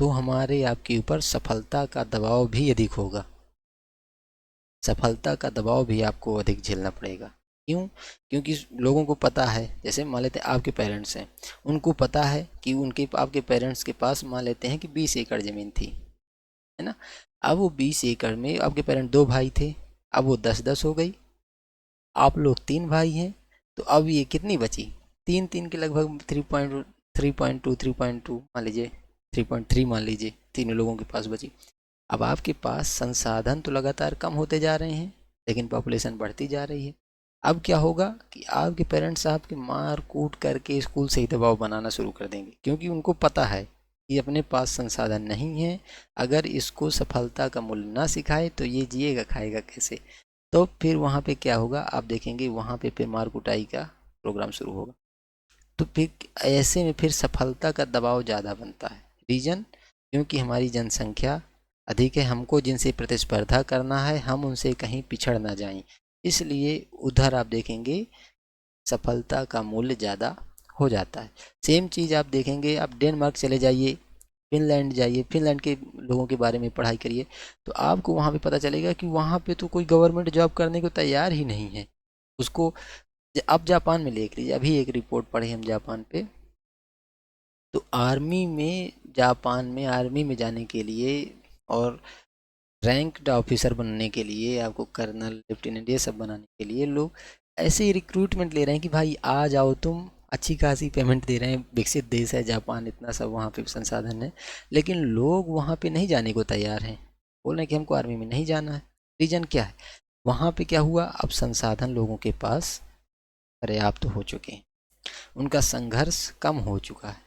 तो हमारे आपके ऊपर सफलता का दबाव भी अधिक होगा, सफलता का दबाव भी आपको अधिक झेलना पड़ेगा। क्यों? क्योंकि लोगों को पता है, जैसे मान लेते हैं आपके पेरेंट्स हैं, उनको पता है कि उनके आपके पेरेंट्स के पास मान लेते हैं कि 20 एकड़ ज़मीन थी, है ना। अब वो 20 एकड़ में आपके पेरेंट 2 भाई थे, अब वो 10-10 हो गई, आप लोग 3 भाई हैं, तो अब ये कितनी बची, 3-3 के लगभग 3.2 3.2 मान लीजिए 3.3 मान लीजिए, तीनों लोगों के पास बची। अब आपके पास संसाधन तो लगातार कम होते जा रहे हैं, लेकिन पॉपुलेशन बढ़ती जा रही है। अब क्या होगा कि आपके पेरेंट्स आपके मार कूट करके स्कूल से ही दबाव बनाना शुरू कर देंगे, क्योंकि उनको पता है कि अपने पास संसाधन नहीं है। अगर इसको सफलता का मूल्य ना सिखाए तो ये जिएगा खाएगा कैसे। तो फिर वहाँ पे क्या होगा, आप देखेंगे वहाँ पे फिर मार कुटाई का प्रोग्राम शुरू होगा। तो फिर ऐसे में फिर सफलता का दबाव ज़्यादा बनता है। रीजन, क्योंकि हमारी जनसंख्या अधिक है, हमको जिनसे प्रतिस्पर्धा करना है, हम उनसे कहीं पिछड़ ना जाएं, इसलिए उधर आप देखेंगे सफलता का मूल्य ज़्यादा हो जाता है। सेम चीज़ आप देखेंगे, आप डेनमार्क चले जाइए, फिनलैंड जाइए, फिनलैंड के लोगों के बारे में पढ़ाई करिए, तो आपको वहाँ पे पता चलेगा कि वहाँ पे तो कोई गवर्नमेंट जॉब करने को तैयार ही नहीं है उसको। अब जापान में देख लीजिए, अभी एक रिपोर्ट पढ़ी हम जापान पे, तो आर्मी में, जापान में आर्मी में जाने के लिए और रैंक्ड ऑफिसर बनने के लिए, आपको कर्नल लेफ्टिनेंट ये सब बनाने के लिए लोग ऐसे ही रिक्रूटमेंट ले रहे हैं कि भाई आ जाओ तुम, अच्छी खासी पेमेंट दे रहे हैं। विकसित देश है जापान, इतना सब वहाँ पे संसाधन है, लेकिन लोग वहाँ पे नहीं जाने को तैयार हैं, बोल रहे हैं कि हमको आर्मी में नहीं जाना है। रीजन क्या है, वहाँ पे क्या हुआ, अब संसाधन लोगों के पास पर्याप्त हो चुके हैं, उनका संघर्ष कम हो चुका है।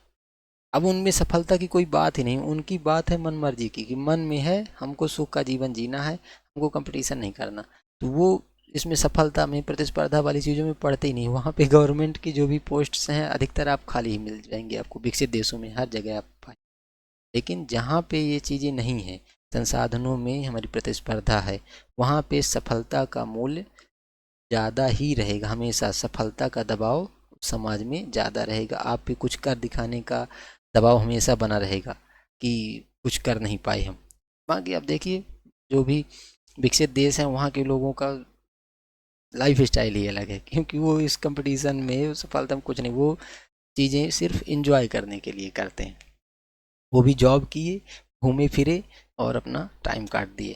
अब उनमें सफलता की कोई बात ही नहीं, उनकी बात है मन मर्जी की, कि मन में है हमको सुख का जीवन जीना है, हमको कंपटीशन नहीं करना। तो वो इसमें सफलता में, प्रतिस्पर्धा वाली चीज़ों में पड़ते ही नहीं। वहाँ पे गवर्नमेंट की जो भी पोस्ट्स हैं अधिकतर आप खाली ही मिल जाएंगे आपको, विकसित देशों में हर जगह आप पाए। लेकिन जहाँ पे ये चीज़ें नहीं हैं, संसाधनों में हमारी प्रतिस्पर्धा है, वहाँ पे सफलता का मूल्य ज़्यादा ही रहेगा, हमेशा सफलता का दबाव समाज में ज़्यादा रहेगा। आप पे कुछ कर दिखाने का दबाव हमेशा बना रहेगा कि कुछ कर नहीं पाए हम। बाकी आप देखिए, जो भी विकसित देश हैं वहाँ के लोगों का लाइफ स्टाइल ही अलग है, क्योंकि वो इस कंपटीशन में सफलता में कुछ नहीं, वो चीज़ें सिर्फ इंजॉय करने के लिए करते हैं। वो भी जॉब किए, घूमे फिरे और अपना टाइम काट दिए,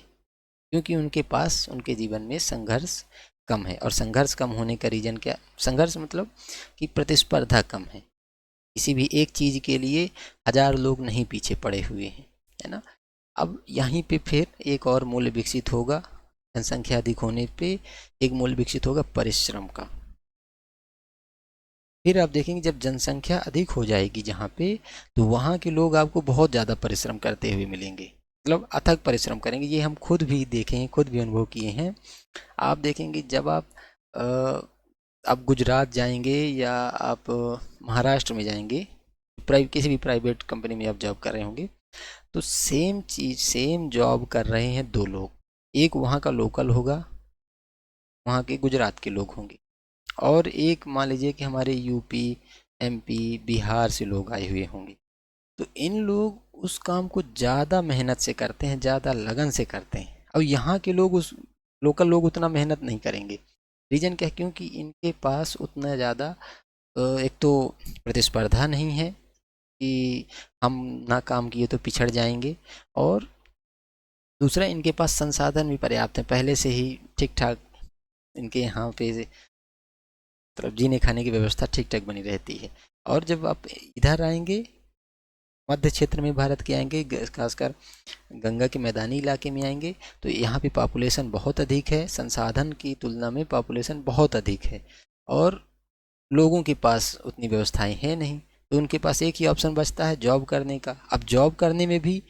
क्योंकि उनके पास उनके जीवन में संघर्ष कम है। और संघर्ष कम होने का रीजन क्या, संघर्ष मतलब कि प्रतिस्पर्धा कम है, किसी भी एक चीज़ के लिए 1000 लोग नहीं पीछे पड़े हुए हैं, है ना। अब यहीं पे फिर एक और मूल्य विकसित होगा, जनसंख्या अधिक होने पे एक मूल्य विकसित होगा परिश्रम का। फिर आप देखेंगे जब जनसंख्या अधिक हो जाएगी जहाँ पे, तो वहाँ के लोग आपको बहुत ज़्यादा परिश्रम करते हुए मिलेंगे, मतलब अथक परिश्रम करेंगे। ये हम खुद भी देखे हैं, खुद भी अनुभव किए हैं। आप देखेंगे जब आप गुजरात जाएंगे या आप महाराष्ट्र में जाएंगे, किसी भी प्राइवेट कंपनी में आप जॉब कर रहे होंगे, तो सेम चीज़, सेम जॉब कर रहे हैं दो लोग, एक वहाँ का लोकल होगा, वहाँ के गुजरात के लोग होंगे, और एक मान लीजिए कि हमारे यूपी, एमपी, बिहार से लोग आए हुए होंगे। तो इन लोग उस काम को ज़्यादा मेहनत से करते हैं, ज़्यादा लगन से करते हैं, और यहाँ के लोग, उस लोकल लोग उतना मेहनत नहीं करेंगे। रीज़न क्या है, क्योंकि इनके पास उतना ज़्यादा एक तो प्रतिस्पर्धा नहीं है कि हम ना काम किए तो पिछड़ जाएंगे, और दूसरा इनके पास संसाधन भी पर्याप्त हैं, पहले से ही ठीक ठाक इनके यहाँ पे मतलब जीने खाने की व्यवस्था ठीक ठाक बनी रहती है। और जब आप इधर आएंगे, मध्य क्षेत्र में भारत के आएंगे, खासकर गंगा के मैदानी इलाके में आएंगे, तो यहाँ पे पॉपुलेशन बहुत अधिक है, संसाधन की तुलना में पॉपुलेशन बहुत अधिक है, और लोगों के पास उतनी व्यवस्थाएं हैं नहीं। तो उनके पास एक ही ऑप्शन बचता है, जॉब करने का। अब जॉब करने में भी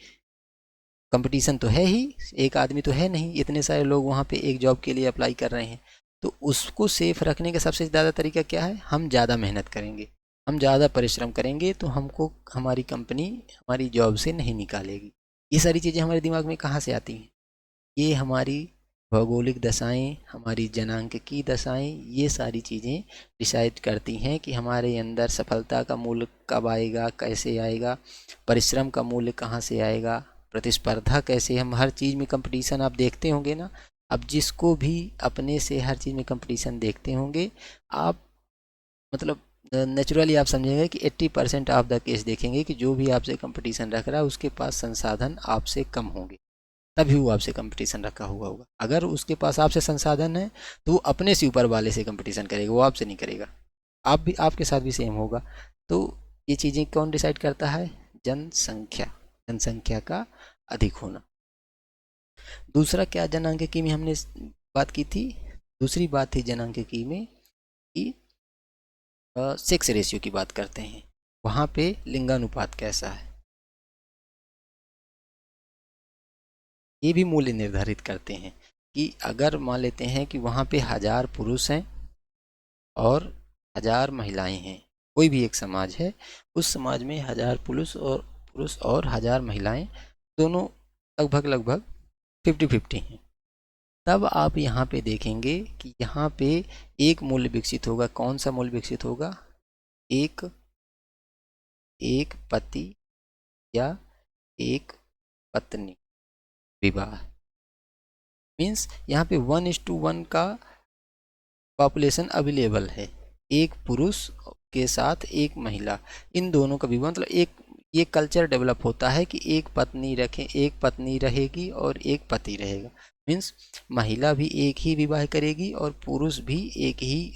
कंपटीशन तो है ही, एक आदमी तो है नहीं, इतने सारे लोग वहाँ पे एक जॉब के लिए अप्लाई कर रहे हैं। तो उसको सेफ रखने का सबसे ज़्यादा तरीका क्या है, हम ज़्यादा मेहनत करेंगे, हम ज़्यादा परिश्रम करेंगे, तो हमको हमारी कंपनी हमारी जॉब से नहीं निकालेगी। ये सारी चीज़ें हमारे दिमाग में कहाँ से आती हैं, ये हमारी भौगोलिक दशाएं, हमारी जनांक की दशाएं, ये सारी चीज़ें डिसाइड करती हैं कि हमारे अंदर सफलता का मूल्य कब आएगा, कैसे आएगा, परिश्रम का मूल्य कहाँ से आएगा, प्रतिस्पर्धा कैसे, हम हर चीज़ में कंपटीशन आप देखते होंगे ना। अब जिसको भी अपने से हर चीज़ में कंपटीशन देखते होंगे आप, मतलब नेचुरली आप समझेंगे कि 80% ऑफ द केस देखेंगे कि जो भी आपसे कंपटीशन रख रहा है उसके पास संसाधन आपसे कम होंगे, तभी वो आपसे कंपटीशन रखा हुआ होगा। अगर उसके पास आपसे संसाधन है तो वो अपने से ऊपर वाले से कंपटीशन करेगा, वो आपसे नहीं करेगा। आप भी, आपके साथ भी सेम होगा। तो ये चीज़ें कौन डिसाइड करता है, जनसंख्या का अधिक होना। दूसरा क्या जनांकिकी में हमने बात की थी? दूसरी बात थी जनांकिकी में कि सेक्स रेशियो की बात करते हैं, वहाँ पे लिंगानुपात कैसा है, ये भी मूल्य निर्धारित करते हैं। कि अगर मान लेते हैं कि वहाँ पे 1000 पुरुष हैं और 1000 महिलाएं हैं, कोई भी एक समाज है, उस समाज में 1000 पुरुष और 1000 महिलाएं, दोनों लगभग लगभग 50-50 हैं। तब आप यहाँ पे देखेंगे कि यहाँ पे एक मूल्य विकसित होगा। कौन सा मूल्य विकसित होगा? एक पति या एक पत्नी विवाह। मीन्स यहाँ पे 1:1 का पॉपुलेशन अवेलेबल है, एक पुरुष के साथ एक महिला, इन दोनों का विवाह। मतलब एक ये कल्चर डेवलप होता है कि एक पत्नी रहेगी और एक पति रहेगा। मीन्स महिला भी एक ही विवाह करेगी और पुरुष भी एक ही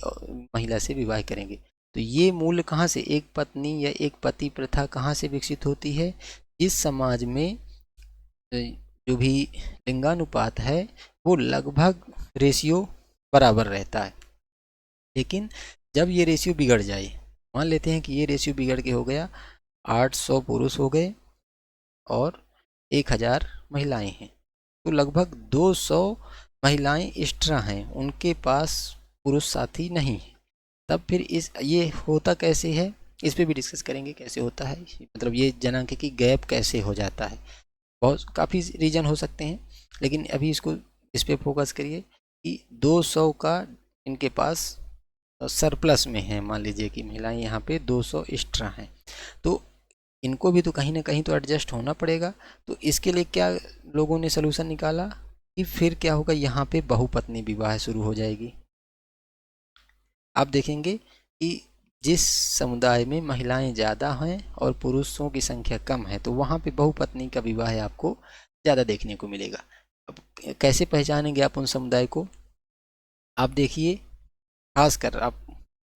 महिला से विवाह करेंगे। तो ये मूल्य कहाँ से, एक पत्नी या एक पति प्रथा कहाँ से विकसित होती है? इस समाज में जो भी लिंगानुपात है वो लगभग रेशियो बराबर रहता है। लेकिन जब ये रेशियो बिगड़ जाए, मान लेते हैं कि ये रेशियो बिगड़ के हो गया 800 पुरुष हो गए और 1000 महिलाएं हैं, तो लगभग 200 महिलाएं एक्स्ट्रा हैं, उनके पास पुरुष साथी नहीं है। तब फिर ये होता कैसे है, इस पे भी डिस्कस करेंगे कैसे होता है। मतलब ये जनांकिकी गैप कैसे हो जाता है, बहुत काफ़ी रीजन हो सकते हैं, लेकिन अभी इस पे फोकस करिए कि 200 का इनके पास सरप्लस में है। मान लीजिए कि महिलाएं यहाँ पे 200 एक्स्ट्रा हैं, तो इनको भी तो कहीं ना कहीं तो एडजस्ट होना पड़ेगा। तो इसके लिए क्या लोगों ने सलूशन निकाला कि फिर क्या होगा, यहाँ पे बहुपत्नी विवाह शुरू हो जाएगी। आप देखेंगे कि जिस समुदाय में महिलाएं ज़्यादा हैं और पुरुषों की संख्या कम है, तो वहाँ पे बहुपत्नी का विवाह आपको ज़्यादा देखने को मिलेगा। अब कैसे पहचानेंगे आप उन समुदाय को? आप देखिए, खासकर आप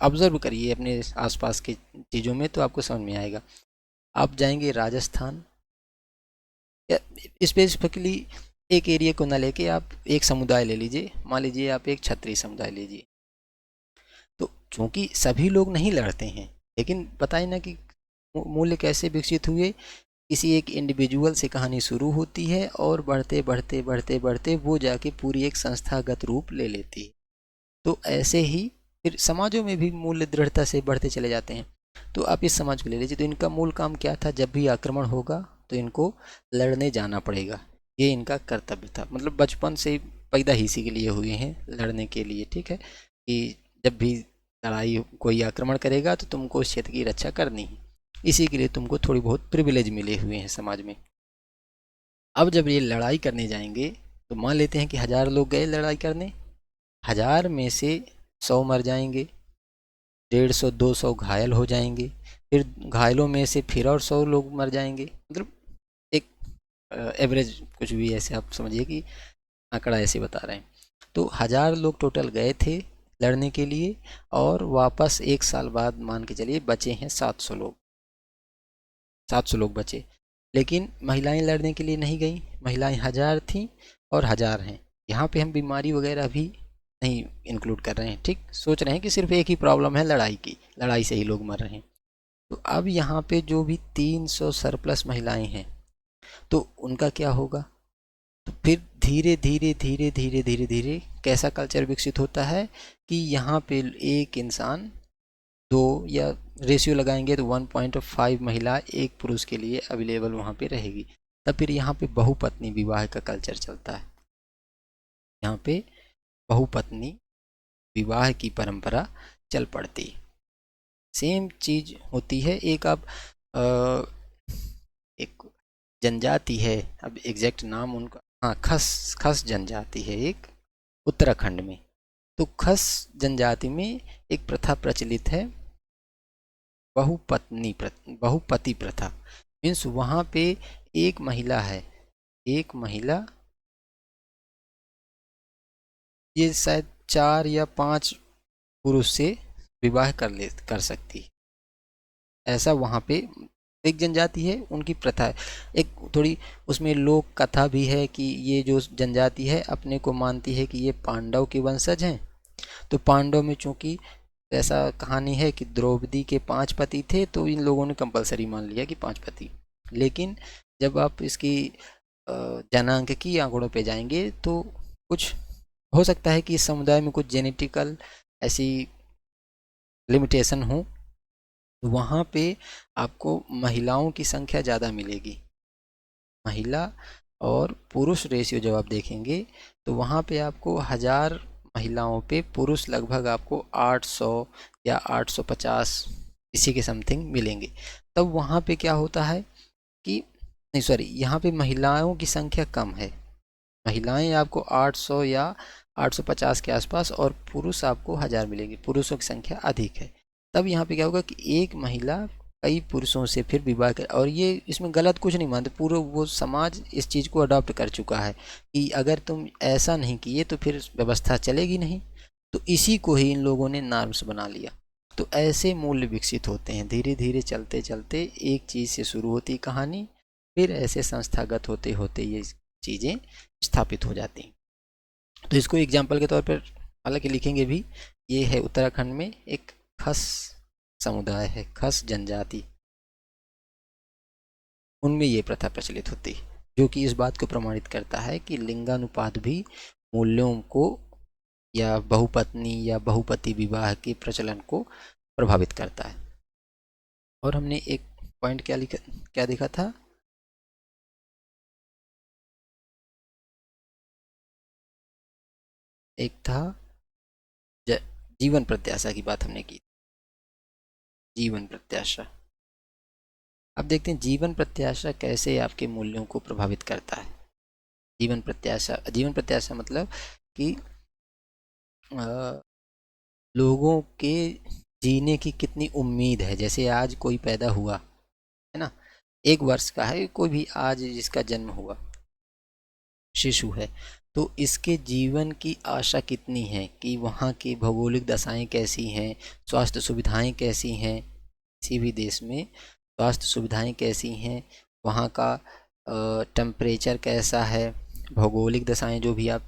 ऑब्जर्व करिए अपने आसपास की चीज़ों में, तो आपको समझ में आएगा। आप जाएंगे राजस्थान, या स्पेसिफिकली एक एरिया को ना लेके आप एक समुदाय ले लीजिए, मान लीजिए आप एक क्षत्रिय समुदाय लीजिए। तो चूंकि सभी लोग नहीं लड़ते हैं, लेकिन बताए ना कि मूल्य कैसे विकसित हुए, किसी एक इंडिविजुअल से कहानी शुरू होती है और बढ़ते बढ़ते बढ़ते बढ़ते वो जाके पूरी एक संस्थागत रूप ले लेती है। तो ऐसे ही फिर समाजों में भी मूल्य दृढ़ता से बढ़ते चले जाते हैं। तो आप इस समाज को ले लीजिए, तो इनका मूल काम क्या था? जब भी आक्रमण होगा तो इनको लड़ने जाना पड़ेगा, ये इनका कर्तव्य था। मतलब बचपन से पैदा ही इसी के लिए हुए हैं, लड़ने के लिए। ठीक है, कि जब भी लड़ाई कोई आक्रमण करेगा तो तुमको उस क्षेत्र की रक्षा करनी है, इसी के लिए तुमको थोड़ी बहुत प्रिविलेज मिले हुए हैं समाज में। अब जब ये लड़ाई करने जाएंगे, तो मान लेते हैं कि 1000 लोग गए लड़ाई करने, 1000 में से 100 मर जाएंगे, 150-200 घायल हो जाएंगे, फिर घायलों में से फिर और 100 लोग मर जाएंगे। मतलब एक एवरेज कुछ भी ऐसे आप समझिए कि आंकड़ा ऐसे बता रहे हैं। तो 1000 लोग टोटल गए थे लड़ने के लिए, और वापस 1 साल बाद मान के चलिए बचे हैं 700 लोग, 700 लोग बचे। लेकिन महिलाएं लड़ने के लिए नहीं गई, महिलाएं 1000 थीं और 1000 हैं। यहाँ पे हम बीमारी वगैरह भी नहीं इंक्लूड कर रहे हैं। ठीक, सोच रहे हैं कि सिर्फ एक ही प्रॉब्लम है लड़ाई की, लड़ाई से ही लोग मर रहे हैं। तो अब यहाँ पे जो भी 300 सरप्लस महिलाएं हैं, तो उनका क्या होगा? तो फिर धीरे धीरे धीरे धीरे धीरे धीरे कैसा कल्चर विकसित होता है कि यहाँ पे एक इंसान दो, या रेशियो लगाएंगे तो 1.5 महिला एक पुरुष के लिए अवेलेबल वहाँ पे रहेगी। तब फिर यहाँ पे बहुपत्नी विवाह का कल्चर चलता है, यहाँ पे बहुपत्नी विवाह की परंपरा चल पड़ती। सेम चीज होती है एक, अब एक जनजाति है, अब एग्जैक्ट नाम उनका, हाँ, खस जनजाति है एक उत्तराखंड में। तो खस जनजाति में एक प्रथा प्रचलित है, बहुपति प्रथा। मीन्स वहाँ पे एक महिला है, एक महिला ये शायद 4 या 5 पुरुष से विवाह कर सकती है, ऐसा वहाँ पे एक जनजाति है, उनकी प्रथा है, एक थोड़ी उसमें लोक कथा भी है कि ये जो जनजाति है अपने को मानती है कि ये पांडव के वंशज हैं। तो पांडव में चूंकि ऐसा कहानी है कि द्रौपदी के 5 पति थे, तो इन लोगों ने कंपलसरी मान लिया कि 5 पति। लेकिन जब आप इसकी जनांक आंकड़ों पे जाएंगे तो कुछ हो सकता है कि इस समुदाय में कुछ जेनेटिकल ऐसी लिमिटेशन हो, वहाँ पे आपको महिलाओं की संख्या ज़्यादा मिलेगी। महिला और पुरुष रेशियो जब आप देखेंगे तो वहाँ पे आपको 1000 महिलाओं पे पुरुष लगभग आपको 800 या 850 इसी के समथिंग मिलेंगे। तब वहाँ पे क्या होता है कि नहीं, सॉरी, यहाँ पे महिलाओं की संख्या कम है। महिलाएं आपको 800 या 850 के आसपास और पुरुष आपको 1000 मिलेंगे, पुरुषों की संख्या अधिक है। तब यहाँ पे क्या होगा कि एक महिला कई पुरुषों से फिर विवाह कर, और ये इसमें गलत कुछ नहीं मानते, पूरा वो समाज इस चीज़ को अडॉप्ट कर चुका है कि अगर तुम ऐसा नहीं किए तो फिर व्यवस्था चलेगी नहीं। तो इसी को ही इन लोगों ने नॉर्म्स बना लिया। तो ऐसे मूल्य विकसित होते हैं धीरे धीरे, चलते चलते एक चीज़ से शुरू होती कहानी, फिर ऐसे संस्थागत होते होते ये चीज़ें स्थापित हो जाती हैं। तो इसको एग्जाम्पल के तौर पर हालांकि लिखेंगे भी, ये है उत्तराखंड में एक खस समुदाय है, खस जनजाति, उनमें ये प्रथा प्रचलित होती है, जो कि इस बात को प्रमाणित करता है कि लिंगानुपात भी मूल्यों को या बहुपत्नी या बहुपति विवाह के प्रचलन को प्रभावित करता है। और हमने एक पॉइंट क्या देखा था, एक था जीवन प्रत्याशा की बात हमने की, जीवन प्रत्याशा। अब देखते हैं जीवन प्रत्याशा कैसे आपके मूल्यों को प्रभावित करता है। जीवन प्रत्याशा मतलब कि लोगों के जीने की कितनी उम्मीद है। जैसे आज कोई पैदा हुआ है ना, 1 वर्ष का है कोई भी, आज जिसका जन्म हुआ शिशु है, तो इसके जीवन की आशा कितनी है कि वहाँ की भौगोलिक दशाएं कैसी हैं, स्वास्थ्य सुविधाएं कैसी हैं, किसी भी देश में स्वास्थ्य सुविधाएं कैसी हैं, वहाँ का टेम्परेचर कैसा है, भौगोलिक दशाएं जो भी आप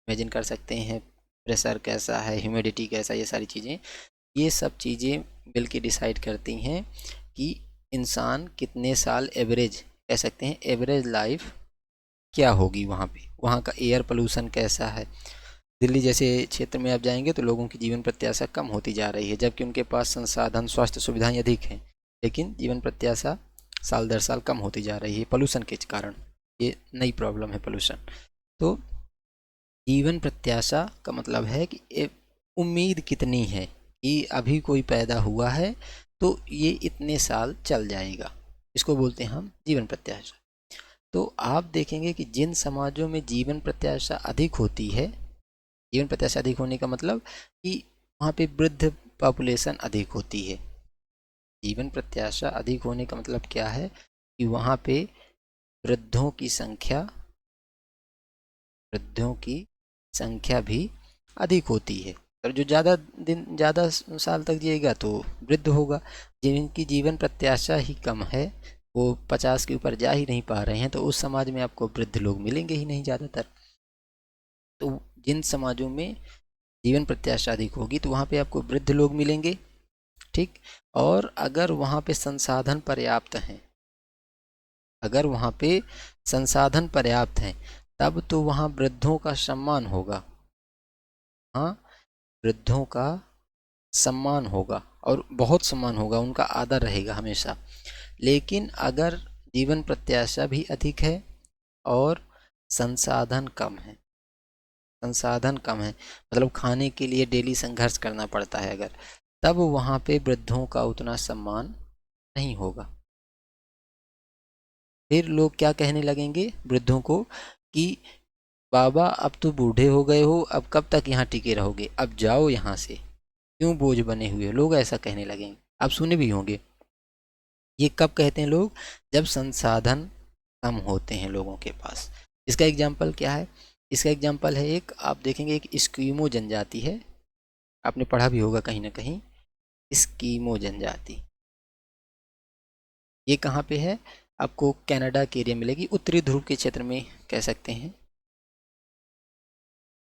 इमेजिन कर सकते हैं, प्रेशर कैसा है, ह्यूमिडिटी कैसा, ये सारी चीज़ें, ये सब चीज़ें मिलके डिसाइड करती हैं कि इंसान कितने साल एवरेज, कह सकते हैं एवरेज लाइफ क्या होगी वहाँ पे, वहाँ का एयर पोल्यूशन कैसा है। दिल्ली जैसे क्षेत्र में आप जाएंगे तो लोगों की जीवन प्रत्याशा कम होती जा रही है, जबकि उनके पास संसाधन स्वास्थ्य सुविधाएं अधिक हैं, लेकिन जीवन प्रत्याशा साल दर साल कम होती जा रही है पोल्यूशन के कारण। ये नई प्रॉब्लम है पोल्यूशन। तो जीवन प्रत्याशा का मतलब है कि उम्मीद कितनी है कि अभी कोई पैदा हुआ है तो ये इतने साल चल जाएगा, इसको बोलते हैं हम जीवन प्रत्याशा। तो आप देखेंगे कि जिन समाजों में जीवन प्रत्याशा अधिक होती है, जीवन प्रत्याशा अधिक होने का मतलब कि वहाँ पे वृद्ध पॉपुलेशन अधिक होती है। जीवन प्रत्याशा अधिक होने का मतलब क्या है कि वहाँ पे वृद्धों की संख्या भी अधिक होती है। और जो ज़्यादा साल तक जिएगा तो वृद्ध होगा। जिनकी जीवन प्रत्याशा ही कम है, वो 50 के ऊपर जा ही नहीं पा रहे हैं, तो उस समाज में आपको वृद्ध लोग मिलेंगे ही नहीं ज़्यादातर। तो जिन समाजों में जीवन प्रत्याशा अधिक होगी तो वहाँ पे आपको वृद्ध लोग मिलेंगे, ठीक। और अगर वहाँ पे संसाधन पर्याप्त हैं, अगर वहाँ पे संसाधन पर्याप्त हैं, तब तो वहाँ वृद्धों का सम्मान होगा। हाँ, वृद्धों का सम्मान होगा और बहुत सम्मान होगा, उनका आदर रहेगा हमेशा। लेकिन अगर जीवन प्रत्याशा भी अधिक है और संसाधन कम है, संसाधन कम है मतलब खाने के लिए डेली संघर्ष करना पड़ता है अगर, तब वहाँ पे वृद्धों का उतना सम्मान नहीं होगा। फिर लोग क्या कहने लगेंगे वृद्धों को कि बाबा अब तो बूढ़े हो गए हो, अब कब तक यहाँ टिके रहोगे, अब जाओ यहाँ से, क्यों बोझ बने हुए हो, लोग ऐसा कहने लगेंगे। आप सुने भी होंगे। ये कब कहते हैं लोग, जब संसाधन कम होते हैं लोगों के पास। इसका एग्जाम्पल क्या है, इसका एग्जाम्पल है एक, आप देखेंगे एक स्कीमो जनजाति है, आपने पढ़ा भी होगा कहीं ना कहीं, स्कीमो जनजाति। ये कहाँ पे है? आपको कनाडा के एरिया मिलेगी, उत्तरी ध्रुव के क्षेत्र में कह सकते हैं,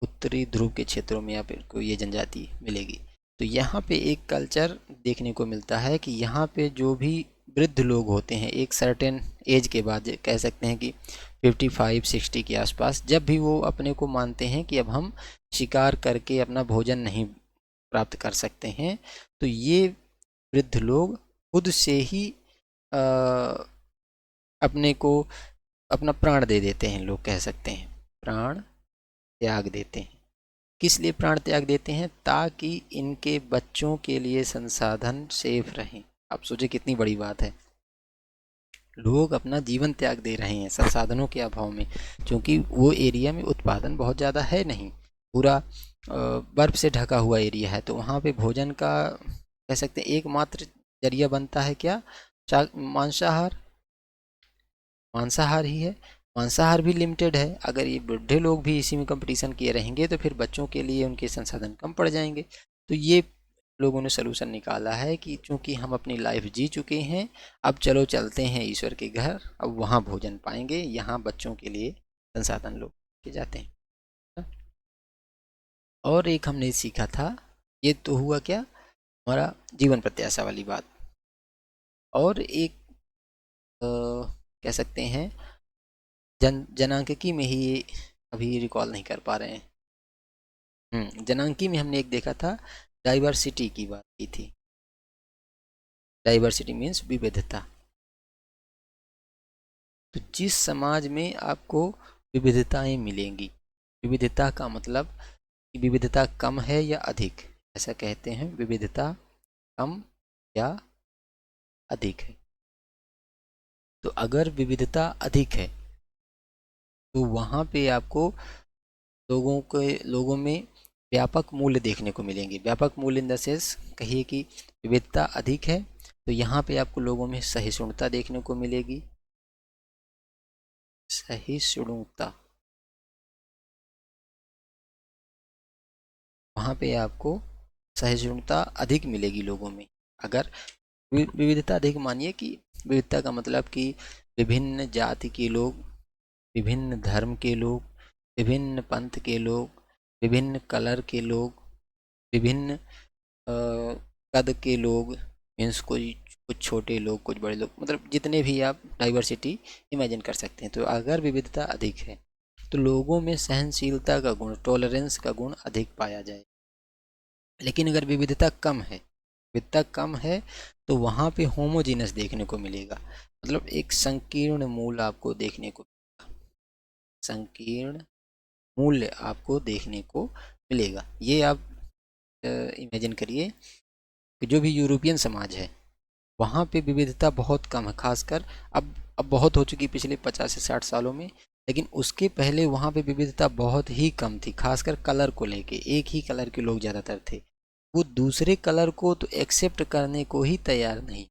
उत्तरी ध्रुव के क्षेत्रों में आपको ये जनजाति मिलेगी। तो यहाँ पे एक कल्चर देखने को मिलता है कि यहाँ पे जो भी वृद्ध लोग होते हैं, एक सर्टेन एज के बाद, कह सकते हैं कि 55-60 के आसपास, जब भी वो अपने को मानते हैं कि अब हम शिकार करके अपना भोजन नहीं प्राप्त कर सकते हैं, तो ये वृद्ध लोग खुद से ही अ, अपने को अपना प्राण दे देते हैं, लोग कह सकते हैं प्राण त्याग देते हैं। किस लिए प्राण त्याग देते हैं? ताकि इनके बच्चों के लिए संसाधन सेफ रहें। आप सोचिए कितनी बड़ी बात है, लोग अपना जीवन त्याग दे रहे हैं संसाधनों के अभाव में, क्योंकि वो एरिया में उत्पादन बहुत ज़्यादा है नहीं, पूरा बर्फ से ढका हुआ एरिया है, तो वहाँ पे भोजन का कह सकते हैं एकमात्र जरिया बनता है क्या? मांसाहार, मांसाहार ही है। मांसाहार भी लिमिटेड है, अगर ये बूढ़े लोग भी इसी में कंपटीशन किए रहेंगे तो फिर बच्चों के लिए उनके संसाधन कम पड़ जाएंगे। तो ये लोगों ने सलूशन निकाला है कि चूंकि हम अपनी लाइफ जी चुके हैं, अब चलो चलते हैं ईश्वर के घर, अब वहाँ भोजन पाएंगे, यहाँ बच्चों के लिए संसाधन लोग के जाते हैं। और एक हमने सीखा था, ये तो हुआ क्या, हमारा जीवन प्रत्याशा वाली बात। और एक कह सकते हैं जनांकिकी में ही ये अभी रिकॉल नहीं कर पा रहे हैं। जनांकी में हमने एक देखा था, डाइवर्सिटी की बात की थी। डाइवर्सिटी मीन्स विविधता। तो जिस समाज में आपको विविधताएं मिलेंगी, विविधता का मतलब कि विविधता कम है या अधिक, ऐसा कहते हैं, विविधता कम या अधिक है। तो अगर विविधता अधिक है तो वहाँ पे आपको लोगों में व्यापक मूल्य देखने को मिलेंगे। व्यापक मूल्य इन द सेंस, कहिए कि विविधता अधिक है तो यहाँ पे आपको लोगों में सहिष्णुता देखने को मिलेगी। सहिष्णुता, वहाँ पे आपको सहिष्णुता अधिक मिलेगी लोगों में। अगर विविधता अधिक, मानिए कि विविधता का मतलब कि विभिन्न जाति के लोग, विभिन्न धर्म के लोग, विभिन्न पंथ के लोग, विभिन्न कलर के लोग, विभिन्न कद के लोग, मीन्स कोई कुछ छोटे लोग, कुछ बड़े लोग, मतलब जितने भी आप डाइवर्सिटी इमेजिन कर सकते हैं। तो अगर विविधता अधिक है तो लोगों में सहनशीलता का गुण, टॉलरेंस का गुण अधिक पाया जाए। लेकिन अगर विविधता कम है, विविधता कम है तो वहाँ पे होमोजीनस देखने को मिलेगा, मतलब एक संकीर्ण मूल आपको देखने को, संकीर्ण मूल्य आपको देखने को मिलेगा। ये आप इमेजिन करिए कि जो भी यूरोपियन समाज है वहाँ पे विविधता बहुत कम है, खासकर अब बहुत हो चुकी पिछले 50 से 60 सालों में, लेकिन उसके पहले वहाँ पे विविधता बहुत ही कम थी, खासकर कलर को लेके। एक ही कलर के लोग ज़्यादातर थे, वो दूसरे कलर को तो एक्सेप्ट करने को ही तैयार नहीं,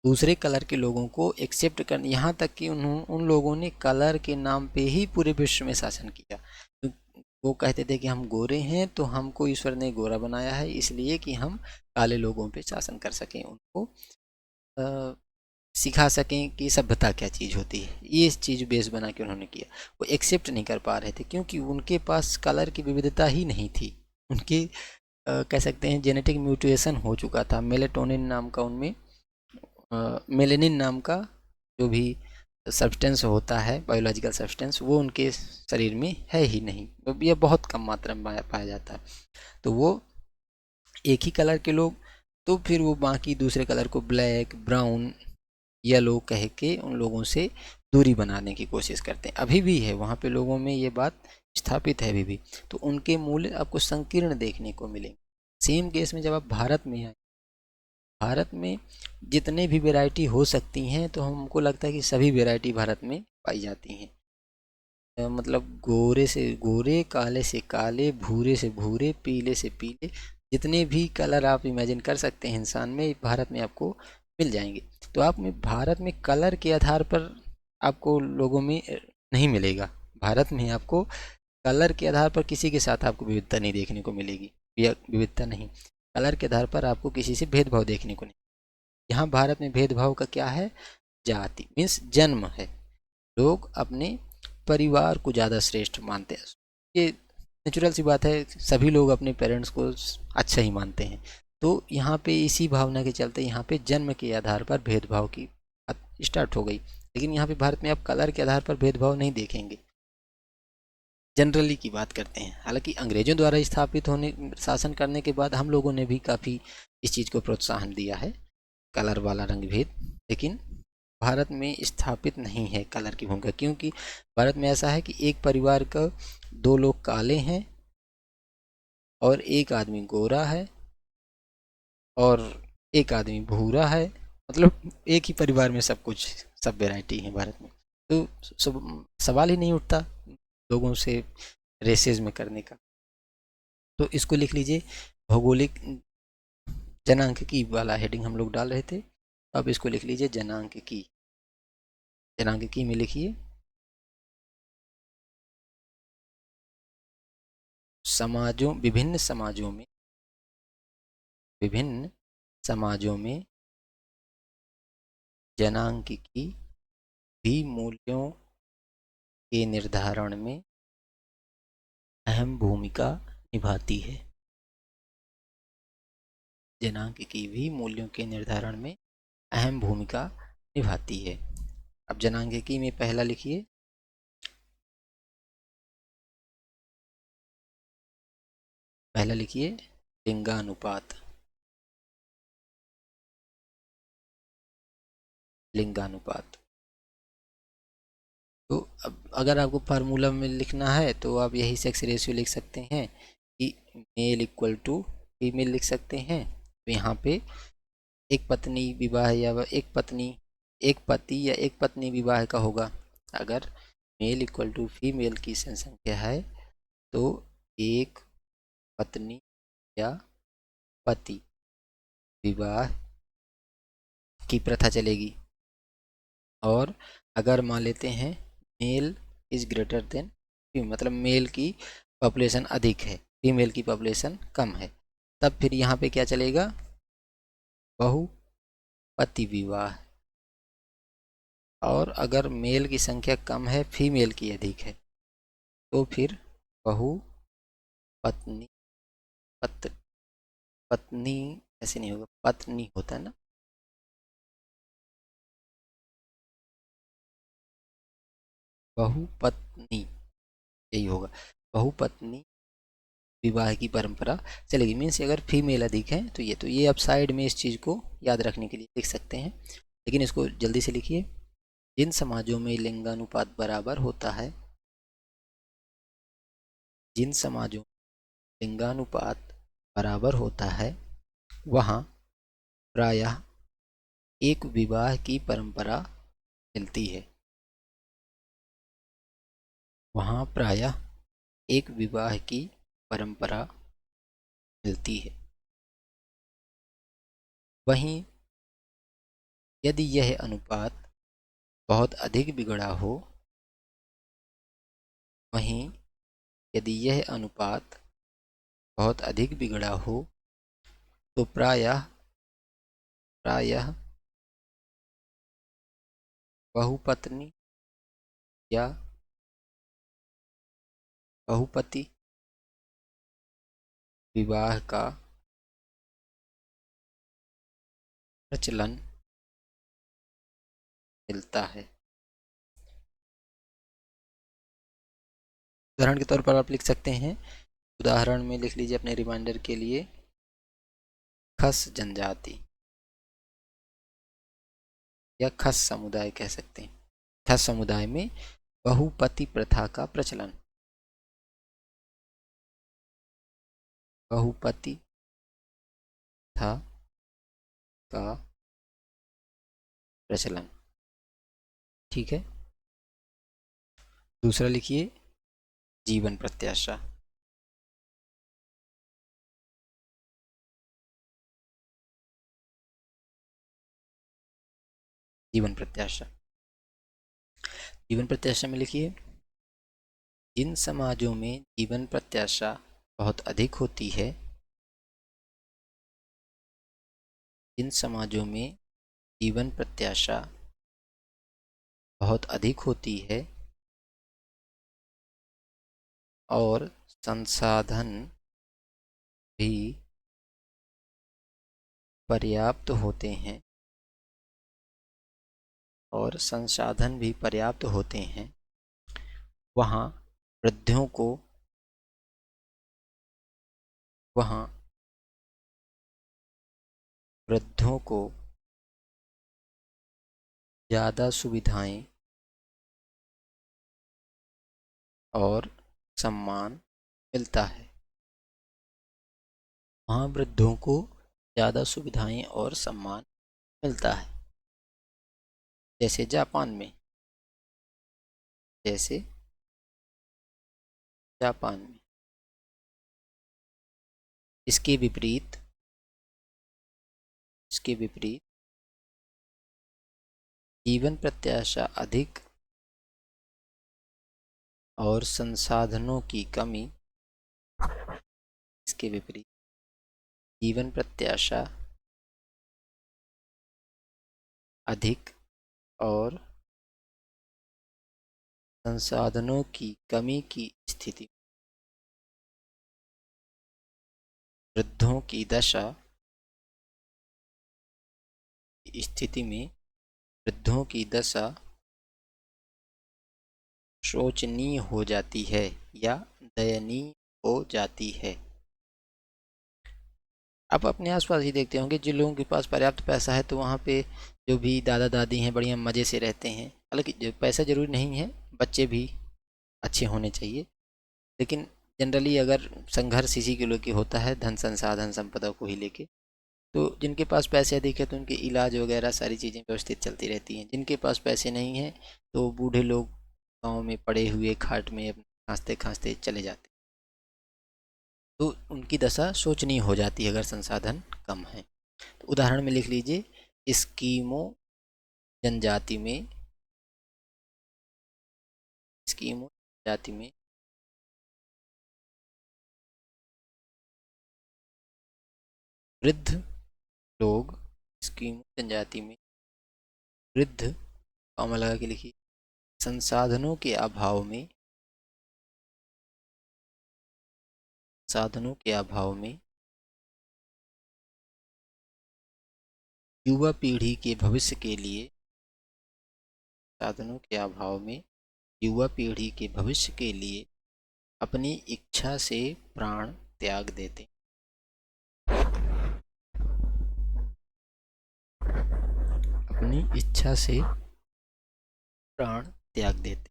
दूसरे कलर के लोगों को एक्सेप्ट करने, यहाँ तक कि उन लोगों ने कलर के नाम पे ही पूरे विश्व में शासन किया। तो वो कहते थे कि हम गोरे हैं तो हमको ईश्वर ने गोरा बनाया है इसलिए कि हम काले लोगों पे शासन कर सकें, उनको सिखा सकें कि सभ्यता क्या चीज़ होती है। ये चीज़ बेस बना के उन्होंने किया। वो एक्सेप्ट नहीं कर पा रहे थे क्योंकि उनके पास कलर की विविधता ही नहीं थी। उनके कह सकते हैं जेनेटिक म्यूटेशन हो चुका था, मेलेटोनिन नाम का उनमें, मेलेनिन नाम का जो भी सब्सटेंस होता है, बायोलॉजिकल सब्सटेंस, वो उनके शरीर में है ही नहीं, यह बहुत कम मात्रा में पाया जाता है। तो वो एक ही कलर के लोग, तो फिर वो बाकी दूसरे कलर को ब्लैक, ब्राउन, येलो कह के उन लोगों से दूरी बनाने की कोशिश करते हैं। अभी भी है वहाँ पे लोगों में ये बात स्थापित है अभी भी। तो उनके मूल्य आपको संकीर्ण देखने को मिलेंगे। सेम केस में जब आप भारत में आए, भारत में जितने भी वैरायटी हो सकती हैं तो हमको लगता है कि सभी वैरायटी भारत में पाई जाती हैं। मतलब गोरे से गोरे, काले से काले, भूरे से भूरे, पीले से पीले, जितने भी कलर आप इमेजिन कर सकते हैं इंसान में, भारत में आपको मिल जाएंगे। तो आप में भारत में कलर के आधार पर आपको लोगों में नहीं मिलेगा। भारत में आपको कलर के आधार पर किसी के साथ आपको विविधता नहीं देखने को मिलेगी, या विविधता नहीं, कलर के आधार पर आपको किसी से भेदभाव देखने को नहीं। यहाँ भारत में भेदभाव का क्या है, जाति मीन्स जन्म है। लोग अपने परिवार को ज़्यादा श्रेष्ठ मानते हैं। ये नेचुरल सी बात है, सभी लोग अपने पेरेंट्स को अच्छा ही मानते हैं। तो यहाँ पे इसी भावना के चलते यहाँ पे जन्म के आधार पर भेदभाव की बात स्टार्ट हो गई। लेकिन यहाँ पे भारत में आप कलर के आधार पर भेदभाव नहीं देखेंगे, जनरली की बात करते हैं। हालांकि अंग्रेजों द्वारा स्थापित होने शासन करने के बाद हम लोगों ने भी काफ़ी इस चीज़ को प्रोत्साहन दिया है, कलर वाला रंग भेद। लेकिन भारत में स्थापित नहीं है कलर की भूमिका, क्योंकि भारत में ऐसा है कि एक परिवार का 2 लोग काले हैं और एक आदमी गोरा है और एक आदमी भूरा है। मतलब एक ही परिवार में सब कुछ, सब वैरायटी है भारत में। तो सवाल ही नहीं उठता लोगों से रेसेस में करने का। तो इसको लिख लीजिए, भौगोलिक जनांकिकी वाला हेडिंग हम लोग डाल रहे थे। अब इसको लिख लीजिए जनांकिकी। जनांकिकी में लिखिए समाजों, विभिन्न समाजों में जनांकिकी भी मूल्यों के निर्धारण में अहम भूमिका निभाती है। जनांकिकी भी मूल्यों के निर्धारण में अहम भूमिका निभाती है। अब जनांकिकी में पहला लिखिए, लिंगानुपात। लिंगानुपात। तो अब अगर आपको फार्मूला में लिखना है तो आप यही सेक्स रेशियो लिख सकते हैं कि मेल इक्वल टू फीमेल लिख सकते हैं। तो यहाँ पे एक पत्नी विवाह या एक पत्नी, एक पति या एक पत्नी विवाह का होगा। अगर मेल इक्वल टू फीमेल की संख्या है तो एक पत्नी या पति विवाह की प्रथा चलेगी। और अगर मान लेते हैं male is greater than female, मतलब मेल की पॉपुलेशन अधिक है, फीमेल की पॉपुलेशन कम है, तब फिर यहाँ पे क्या चलेगा, बहुपति विवाह। और अगर मेल की संख्या कम है, फीमेल की अधिक है, तो फिर बहुपत्नी, पत्नी ऐसे नहीं होगा, पत्नी होता है ना, बहुपत्नी यही होगा, बहुपत्नी विवाह की परंपरा चलेगी। मीन्स अगर फीमेल अधिक है तो ये आप साइड में इस चीज़ को याद रखने के लिए लिख सकते हैं। लेकिन इसको जल्दी से लिखिए, जिन समाजों में लिंगानुपात बराबर होता है, जिन समाजों में लिंगानुपात बराबर होता है, वहाँ प्रायः एक विवाह की परंपरा मिलती है। वहाँ प्रायः एक विवाह की परंपरा मिलती है। वहीं यदि यह अनुपात बहुत अधिक बिगड़ा हो, वहीं यदि यह अनुपात बहुत अधिक बिगड़ा हो तो प्रायः बहुपत्नी या बहुपति विवाह का प्रचलन मिलता है। उदाहरण के तौर पर आप लिख सकते हैं, उदाहरण में लिख लीजिए अपने रिमाइंडर के लिए, खस जनजाति या खस समुदाय कह सकते हैं। खस समुदाय में बहुपति प्रथा का प्रचलन, बहुपति प्रथा का प्रचलन। ठीक है, दूसरा लिखिए, जीवन प्रत्याशा। जीवन प्रत्याशा, जीवन प्रत्याशा में लिखिए, जिन समाजों में जीवन प्रत्याशा बहुत अधिक होती है, जिन समाजों में जीवन प्रत्याशा बहुत अधिक होती है और संसाधन भी पर्याप्त होते हैं वहाँ वृद्धों को वहाँ वृद्धों को ज़्यादा सुविधाएं और सम्मान मिलता है। वहाँ वृद्धों को ज़्यादा सुविधाएं और सम्मान मिलता है। जैसे जापान में। इसके विपरीत जीवन प्रत्याशा अधिक और संसाधनों की कमी इसके विपरीत जीवन प्रत्याशा अधिक और संसाधनों की कमी की स्थिति में वृद्धों की दशा शोचनीय हो जाती है या दयनीय हो जाती है। आप अपने आसपास ही देखते होंगे, जिन लोगों के पास पर्याप्त पैसा है तो वहाँ पे जो भी दादा दादी हैं बढ़िया मज़े से रहते हैं। हालांकि जो पैसा ज़रूरी नहीं है, बच्चे भी अच्छे होने चाहिए, लेकिन जनरली अगर संघर्ष इसी के लेके होता है, धन संसाधन संपदा को ही लेके। तो जिनके पास पैसे अधिक है तो उनके इलाज वगैरह सारी चीज़ें व्यवस्थित चलती रहती हैं। जिनके पास पैसे नहीं हैं तो बूढ़े लोग गाँव में पड़े हुए खाट में खांसते खांसते चले जाते, तो उनकी दशा शोचनीय हो जाती है अगर संसाधन कम है। तो उदाहरण में लिख लीजिए, स्कीमो जनजाति में वृद्ध लोग स्कीमो जनजाति में वृद्ध कॉमा लगा के लिखिए संसाधनों के अभाव में युवा पीढ़ी के भविष्य के लिए अपनी इच्छा से प्राण त्याग देते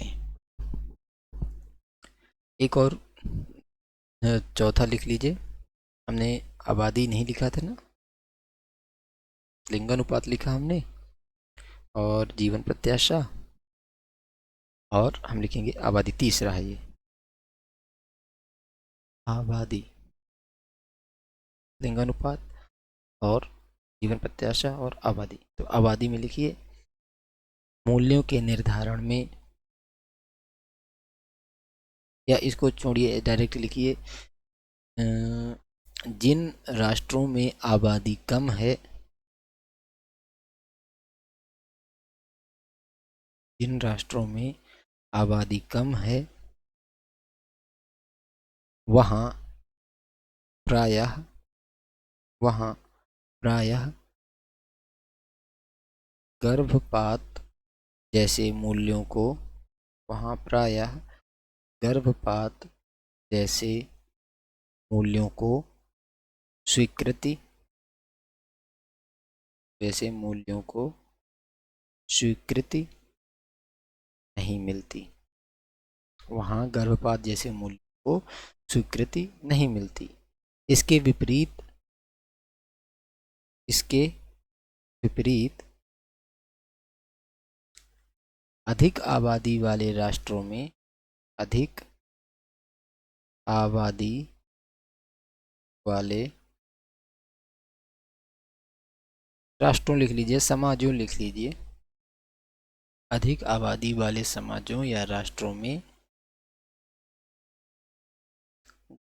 हैं। एक और चौथा लिख लीजिए। हमने आबादी नहीं लिखा था ना, लिंगानुपात लिखा हमने, और जीवन प्रत्याशा, और हम लिखेंगे आबादी। तीसरा है ये आबादी, लिंगानुपात और जीवन प्रत्याशा और आबादी। तो आबादी में लिखिए, मूल्यों के निर्धारण में, या इसको छोड़िए डायरेक्ट लिखिए, जिन राष्ट्रों में आबादी कम है वहाँ प्रायः गर्भपात जैसे मूल्यों को स्वीकृति नहीं मिलती। इसके विपरीत अधिक आबादी वाले राष्ट्रों में लिख लीजिए, समाजों लिख लीजिए। अधिक आबादी वाले समाजों या राष्ट्रों में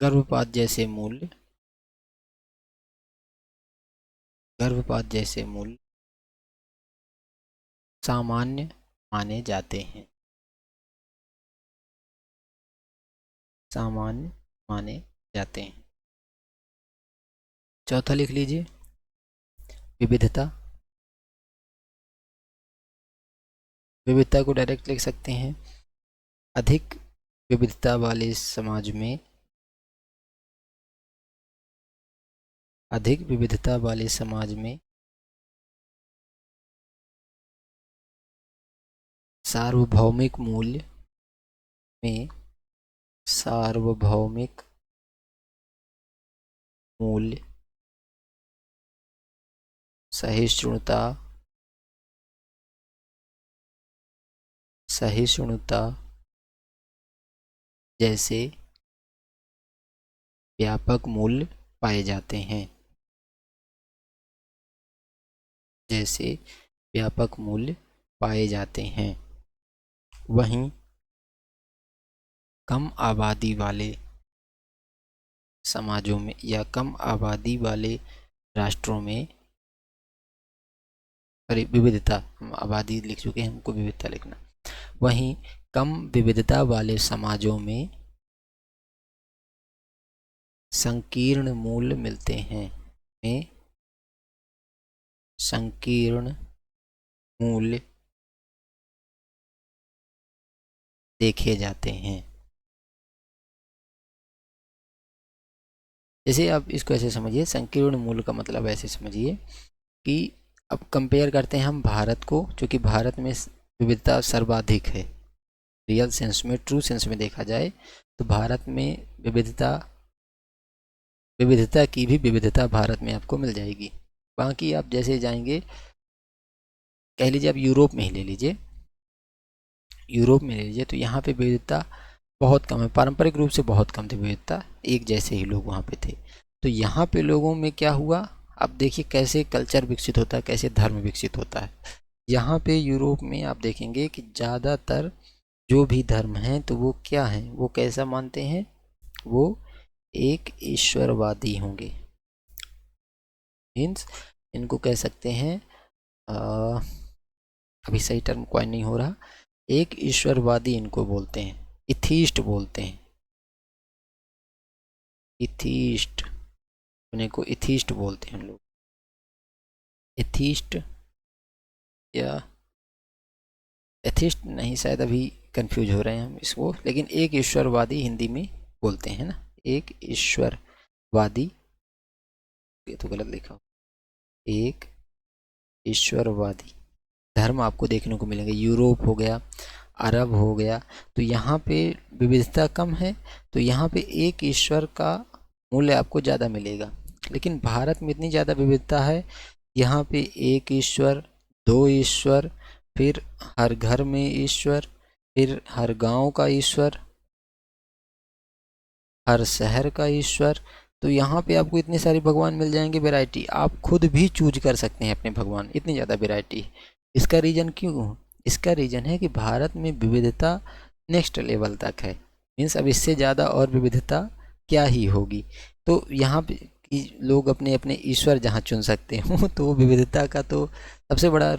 गर्भपात जैसे मूल्य सामान्य माने जाते हैं। सामान्य माने जाते हैं। चौथा लिख लीजिए, विविधता। विविधता को डायरेक्ट लिख सकते हैं, अधिक विविधता वाले समाज में, अधिक विविधता वाले समाज में सार्वभौमिक मूल्य में, सार्वभौमिक मूल्य, सहिष्णुता, सहिष्णुता जैसे व्यापक मूल्य पाए जाते हैं। जैसे व्यापक मूल्य पाए जाते हैं। वहीं कम आबादी वाले समाजों में या कम आबादी वाले राष्ट्रों में, अरे विविधता, हम आबादी लिख चुके हैं, हमको विविधता लिखना। वहीं कम विविधता वाले समाजों में संकीर्ण मूल्य मिलते हैं, में संकीर्ण मूल्य देखे जाते हैं। जैसे आप इसको ऐसे समझिए, संकीर्ण मूल्य का मतलब ऐसे समझिए कि अब कंपेयर करते हैं हम भारत को, क्योंकि भारत में विविधता सर्वाधिक है। रियल सेंस में, ट्रू सेंस में देखा जाए तो भारत में विविधता, विविधता की भी विविधता भारत में आपको मिल जाएगी। बाकी आप जैसे जाएंगे, कह लीजिए आप यूरोप में ही ले लीजिए, यूरोप में ले लीजिए तो यहाँ पे विविधता बहुत कम है, पारंपरिक रूप से बहुत कम थी विविधता, एक जैसे ही लोग वहाँ पे थे। तो यहाँ पे लोगों में क्या हुआ, अब देखिए कैसे कल्चर विकसित होता है, कैसे धर्म विकसित होता है। यहाँ पे यूरोप में आप देखेंगे कि ज़्यादातर जो भी धर्म हैं तो वो क्या हैं, वो कैसा मानते हैं, वो एक ईश्वरवादी होंगे। मीन्स इनको कह सकते हैं, अभी सही टर्म कॉइन नहीं हो रहा, एक ईश्वरवादी इनको बोलते हैं, इथीस्ट बोलते हैं। इथीस्ट, उन्हें को इथीस्ट बोलते हैं हम लोग। एथीस्ट या एथिस्ट नहीं, शायद अभी कंफ्यूज हो रहे हैं हम इसको, लेकिन एक ईश्वरवादी हिंदी में बोलते हैं ना, एक ईश्वरवादी, ये तो गलत लिखा, एक ईश्वरवादी धर्म आपको देखने को मिलेंगे। यूरोप हो गया, अरब हो गया, तो यहाँ पे विविधता कम है, तो यहाँ पे एक ईश्वर का मूल्य आपको ज़्यादा मिलेगा। लेकिन भारत में इतनी ज़्यादा विविधता है, यहाँ पे एक ईश्वर, दो ईश्वर, फिर हर घर में ईश्वर, फिर हर गांव का ईश्वर, हर शहर का ईश्वर। तो यहाँ पे आपको इतने सारे भगवान मिल जाएंगे, वैरायटी आप खुद भी चूज कर सकते हैं अपने भगवान, इतनी ज़्यादा वैरायटी। इसका रीज़न क्यों, इसका रीज़न है कि भारत में विविधता नेक्स्ट लेवल तक है। मीन्स अब इससे ज़्यादा और विविधता क्या ही होगी। तो यहाँ पे लोग अपने अपने ईश्वर जहाँ चुन सकते हो, तो विविधता का तो सबसे बड़ा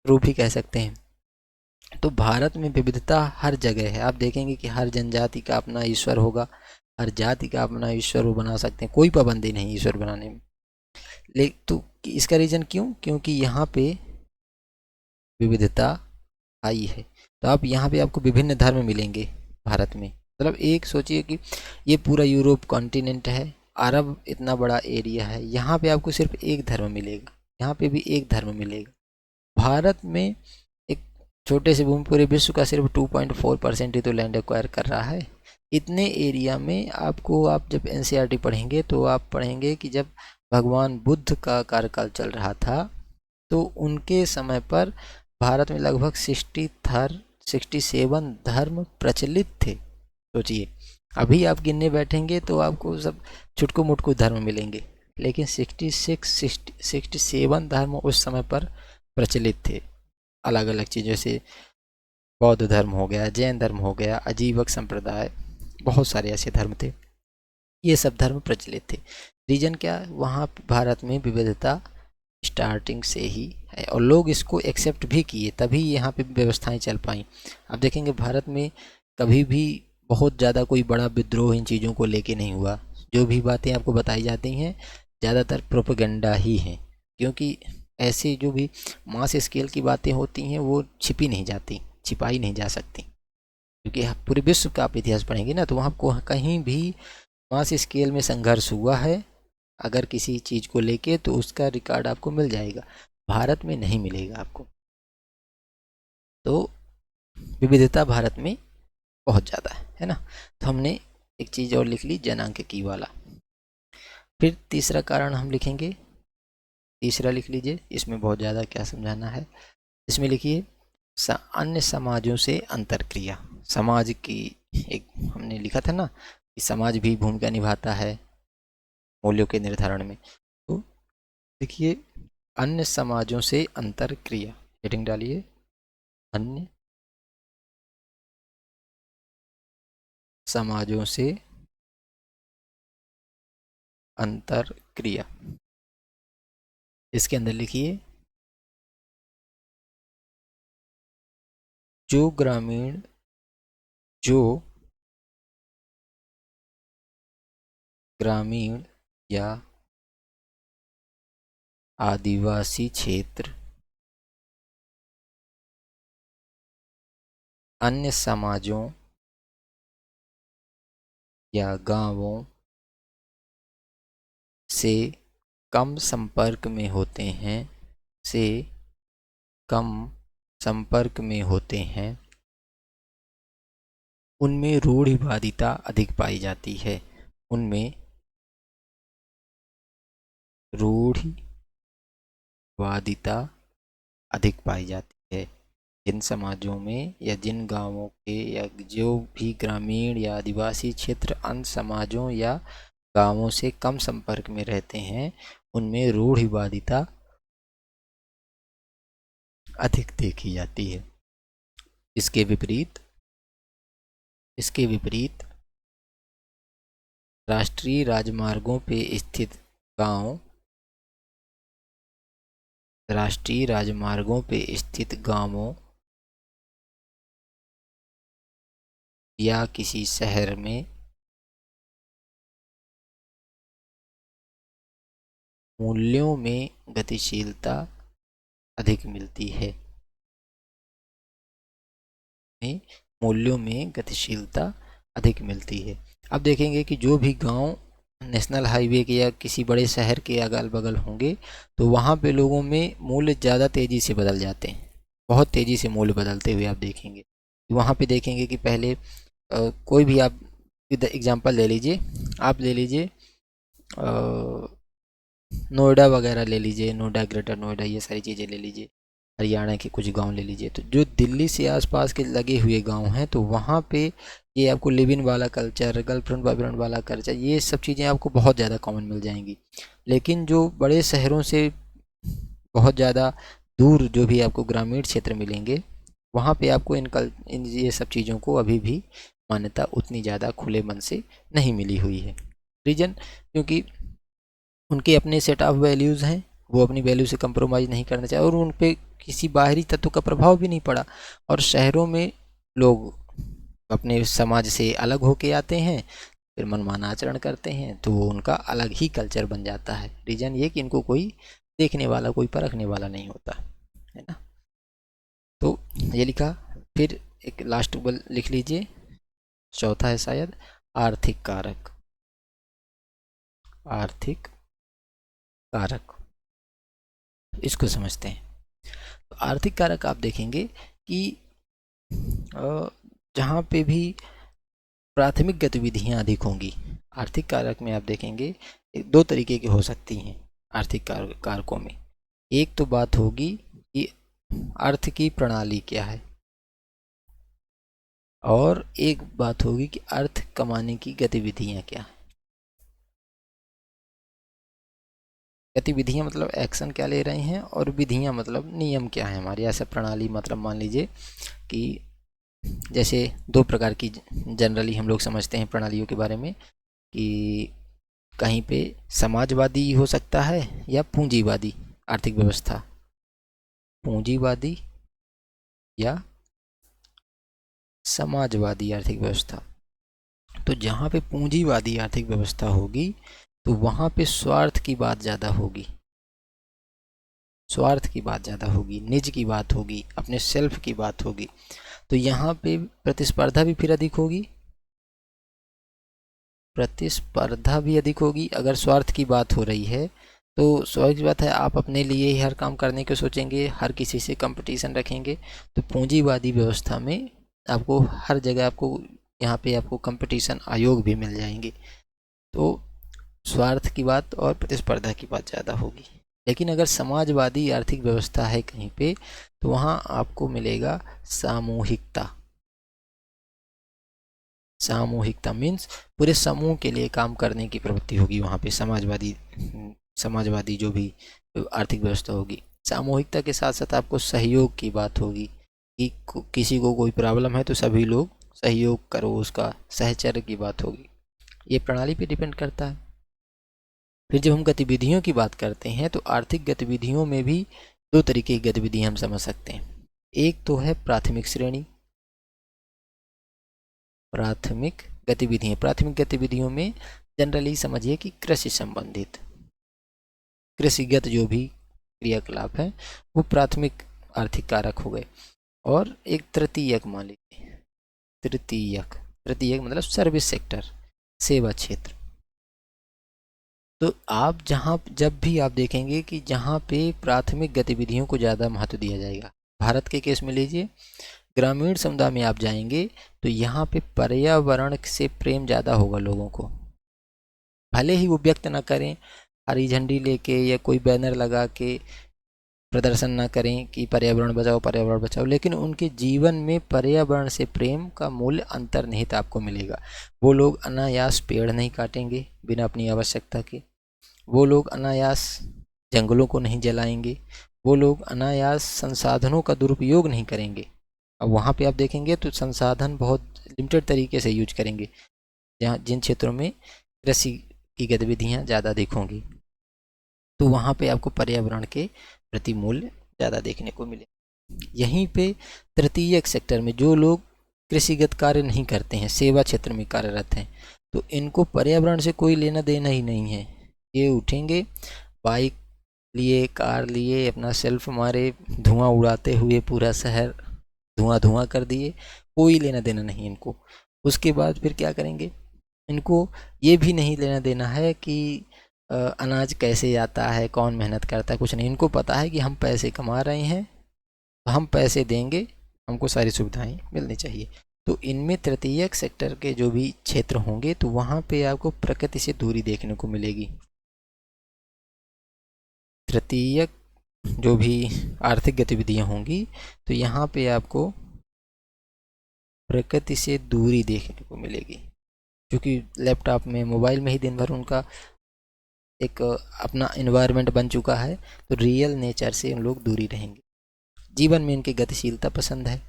रूप ही कह सकते हैं। तो भारत में विविधता हर जगह है, आप देखेंगे कि हर जनजाति का अपना ईश्वर होगा, हर जाति का अपना ईश्वर वो बना सकते हैं, कोई पाबंदी नहीं ईश्वर बनाने में। लेकिन तो इसका रीज़न क्यों, क्योंकि यहाँ पे विविधता आई है। तो आप यहाँ पे आपको विभिन्न धर्म मिलेंगे भारत में। मतलब एक सोचिए कि ये पूरा यूरोप कॉन्टिनेंट है, अरब इतना बड़ा एरिया है, यहाँ पे आपको सिर्फ एक धर्म मिलेगा, यहाँ पे भी एक धर्म मिलेगा। भारत में एक छोटे से भूमि पूरे विश्व का सिर्फ 2.4% ही तो लैंड एक्वायर कर रहा है। इतने एरिया में आपको, आप जब एनसीईआरटी पढ़ेंगे तो आप पढ़ेंगे कि जब भगवान बुद्ध का कार्यकाल चल रहा था तो उनके समय पर भारत में लगभग 67 धर्म प्रचलित थे। सोचिए अभी आप गिनने बैठेंगे तो आपको सब छुटकू मुटकू धर्म मिलेंगे, लेकिन 67 धर्म उस समय पर प्रचलित थे। अलग अलग चीज़ों से बौद्ध धर्म हो गया, जैन धर्म हो गया, अजीवक संप्रदाय, बहुत सारे ऐसे धर्म थे, ये सब धर्म प्रचलित थे। रीजन क्या, वहाँ भारत में विविधता स्टार्टिंग से ही है और लोग इसको एक्सेप्ट भी किए, तभी यहाँ पे व्यवस्थाएं चल पाई। आप देखेंगे भारत में कभी भी बहुत ज़्यादा कोई बड़ा विद्रोह इन चीज़ों को लेके नहीं हुआ। जो भी बातें आपको बताई जाती हैं ज़्यादातर प्रोपेगेंडा ही हैं, क्योंकि ऐसे जो भी मास स्केल की बातें होती हैं वो छिपी नहीं जाती, छिपाई नहीं जा सकती, क्योंकि आप पूरे विश्व का आप इतिहास पढ़ेंगे ना तो वहाँ को कहीं भी मास स्केल में संघर्ष हुआ है अगर किसी चीज़ को लेके तो उसका रिकॉर्ड आपको मिल जाएगा। भारत में नहीं मिलेगा आपको। तो विविधता भारत में बहुत ज़्यादा है ना। तो हमने एक चीज़ और लिख ली, जनांकिकी वाला। फिर तीसरा कारण हम लिखेंगे, तीसरा लिख लीजिए, इसमें बहुत ज़्यादा क्या समझाना है। इसमें लिखिए अन्य समाजों से अंतरक्रिया। समाज की एक हमने लिखा था ना कि समाज भी भूमिका निभाता है मूल्यों के निर्धारण में। तो देखिए अन्य समाजों से अंतरक्रिया, हेडिंग डालिए अन्य समाजों से अंतरक्रिया। इसके अंदर लिखिए जो ग्रामीण या आदिवासी क्षेत्र अन्य समाजों या गांवों से कम संपर्क में होते हैं, से कम संपर्क में होते हैं, उनमें रूढ़िवादिता अधिक पाई जाती है। उनमें रूढ़िवादिता अधिक पाई जाती है। जिन समाजों में या जिन गांवों के या जो भी ग्रामीण या आदिवासी क्षेत्र अन्य समाजों या गांवों से कम संपर्क में रहते हैं उनमें रूढ़िवादिता अधिक देखी जाती है। इसके विपरीत राष्ट्रीय राजमार्गों पे स्थित गांव, राष्ट्रीय राजमार्गों पे स्थित गांवों या किसी शहर में मूल्यों में गतिशीलता अधिक मिलती है। मूल्यों में गतिशीलता अधिक मिलती है। अब देखेंगे कि जो भी गांव नेशनल हाईवे के या किसी बड़े शहर के अगल बगल होंगे तो वहाँ पे लोगों में मूल्य ज़्यादा तेज़ी से बदल जाते हैं, बहुत तेज़ी से मूल्य बदलते हुए आप देखेंगे। वहाँ पे देखेंगे कि पहले कोई भी आप एग्जांपल ले लीजिए, आप ले लीजिए नोएडा वगैरह ले लीजिए, नोएडा, ग्रेटर नोएडा, ये सारी चीज़ें ले लीजिए, हरियाणा के कुछ गांव ले लीजिए। तो जो दिल्ली से आसपास के लगे हुए गांव हैं तो वहाँ पे ये आपको लिव इन वाला कल्चर, गर्लफ्रेंड बॉयफ्रेंड वाला कल्चर, ये सब चीज़ें आपको बहुत ज़्यादा कॉमन मिल जाएंगी। लेकिन जो बड़े शहरों से बहुत ज़्यादा दूर जो भी आपको ग्रामीण क्षेत्र मिलेंगे वहाँ पे आपको इन ये सब चीज़ों को अभी भी मान्यता उतनी ज़्यादा खुले मन से नहीं मिली हुई है। रीज़न क्योंकि उनके अपने सेट ऑफ वैल्यूज़ हैं, वो अपनी वैल्यू से कंप्रोमाइज़ नहीं करना चाहिए और उन पे किसी बाहरी तत्व का प्रभाव भी नहीं पड़ा। और शहरों में लोग अपने समाज से अलग होके आते हैं, फिर मनमाना आचरण करते हैं, तो वो उनका अलग ही कल्चर बन जाता है। रीज़न ये कि इनको कोई देखने वाला, कोई परखने वाला नहीं होता है ना। तो ये लिखा। फिर एक लास्ट बल लिख लीजिए, चौथा है शायद आर्थिक कारक। आर्थिक कारक, इसको समझते हैं। तो आर्थिक कारक आप देखेंगे कि जहाँ पे भी प्राथमिक गतिविधियाँ अधिक होंगी, आर्थिक कारक में आप देखेंगे दो तरीके की हो सकती हैं आर्थिक कारकों में। एक तो बात होगी कि अर्थ की प्रणाली क्या है, और एक बात होगी कि अर्थ कमाने की गतिविधियाँ क्या है। गतिविधियाँ मतलब एक्शन क्या ले रहे हैं, और विधियाँ मतलब नियम क्या है हमारी। ऐसा प्रणाली मतलब मान लीजिए कि जैसे दो प्रकार की जनरली हम लोग समझते हैं प्रणालियों के बारे में कि कहीं पे समाजवादी हो सकता है या पूंजीवादी। आर्थिक व्यवस्था, पूंजीवादी या समाजवादी आर्थिक व्यवस्था। तो जहाँ पे पूंजीवादी आर्थिक व्यवस्था होगी तो वहाँ पे स्वार्थ की बात ज़्यादा होगी, स्वार्थ की बात ज़्यादा होगी, निज की बात होगी, अपने सेल्फ की बात होगी। तो यहाँ पे प्रतिस्पर्धा भी फिर अधिक होगी, प्रतिस्पर्धा भी अधिक होगी। अगर स्वार्थ की बात हो रही है तो स्वाभाविक बात है आप अपने लिए ही हर काम करने को सोचेंगे, हर किसी से कंपटीशन रखेंगे। तो पूंजीवादी व्यवस्था में आपको हर जगह आपको यहाँ पे आपको कंपटीशन आयोग भी मिल जाएंगे। तो स्वार्थ की बात और प्रतिस्पर्धा की बात ज़्यादा होगी। लेकिन अगर समाजवादी आर्थिक व्यवस्था है कहीं पे तो वहाँ आपको मिलेगा सामूहिकता। सामूहिकता मीन्स पूरे समूह के लिए काम करने की प्रवृत्ति होगी वहाँ पे। समाजवादी जो भी आर्थिक व्यवस्था होगी, सामूहिकता के साथ साथ आपको सहयोग की बात होगी कि किसी को कोई प्रॉब्लम है तो सभी लोग सहयोग करो, उसका सहचर्य की बात होगी। ये प्रणाली पे डिपेंड करता है। फिर जब हम गतिविधियों की बात करते हैं तो आर्थिक गतिविधियों में भी दो तरीके की गतिविधियां हम समझ सकते हैं। एक तो है प्राथमिक श्रेणी, प्राथमिक गतिविधियां। प्राथमिक गतिविधियों में जनरली समझिए कि कृषि संबंधित, कृषिगत जो भी क्रियाकलाप है वो प्राथमिक आर्थिक कारक हो गए। और एक तृतीयक मान लीजिए, तृतीयक मतलब सर्विस सेक्टर, सेवा क्षेत्र। तो आप जब भी आप देखेंगे कि जहाँ पे प्राथमिक गतिविधियों को ज़्यादा महत्व दिया जाएगा, भारत के केस में लीजिए, ग्रामीण समुदाय में आप जाएंगे तो यहाँ पे पर्यावरण से प्रेम ज़्यादा होगा लोगों को। भले ही वो व्यक्त ना करें, हरी झंडी लेके या कोई बैनर लगा के प्रदर्शन ना करें कि पर्यावरण बचाओ, लेकिन उनके जीवन में पर्यावरण से प्रेम का मूल्य अंतर्निहित आपको मिलेगा। वो लोग अनायास पेड़ नहीं काटेंगे बिना अपनी आवश्यकता के, वो लोग अनायास जंगलों को नहीं जलाएंगे, वो लोग अनायास संसाधनों का दुरुपयोग नहीं करेंगे। अब वहाँ पे आप देखेंगे तो संसाधन बहुत लिमिटेड तरीके से यूज करेंगे, जहाँ जिन क्षेत्रों में कृषि की गतिविधियाँ ज़्यादा दिखोंगी तो वहाँ पे आपको पर्यावरण के प्रति मूल्य ज़्यादा देखने को मिले। यहीं पे तृतीयक सेक्टर में जो लोग कृषिगत कार्य नहीं करते हैं, सेवा क्षेत्र में कार्यरत हैं, तो इनको पर्यावरण से कोई लेना देना ही नहीं है। ये उठेंगे, बाइक लिए, कार लिए, अपना सेल्फ मारे, धुआं उड़ाते हुए पूरा शहर धुआं कर दिए, कोई लेना देना नहीं इनको। उसके बाद फिर क्या करेंगे, इनको ये भी नहीं लेना देना है कि अनाज कैसे आता है, कौन मेहनत करता है, कुछ नहीं। इनको पता है कि हम पैसे कमा रहे हैं तो हम पैसे देंगे, हमको सारी सुविधाएं मिलनी चाहिए। तो इनमें तृतीयक सेक्टर के जो भी क्षेत्र होंगे तो वहाँ पे आपको प्रकृति से दूरी देखने को मिलेगी। तृतीयक जो भी आर्थिक गतिविधियां होंगी तो यहाँ पे आपको प्रकृति से दूरी देखने को मिलेगी, क्योंकि लैपटॉप में, मोबाइल में ही दिन भर उनका एक अपना एनवायरनमेंट बन चुका है, तो रियल नेचर से उन लोग दूरी रहेंगे। जीवन में इनकी गतिशीलता पसंद है।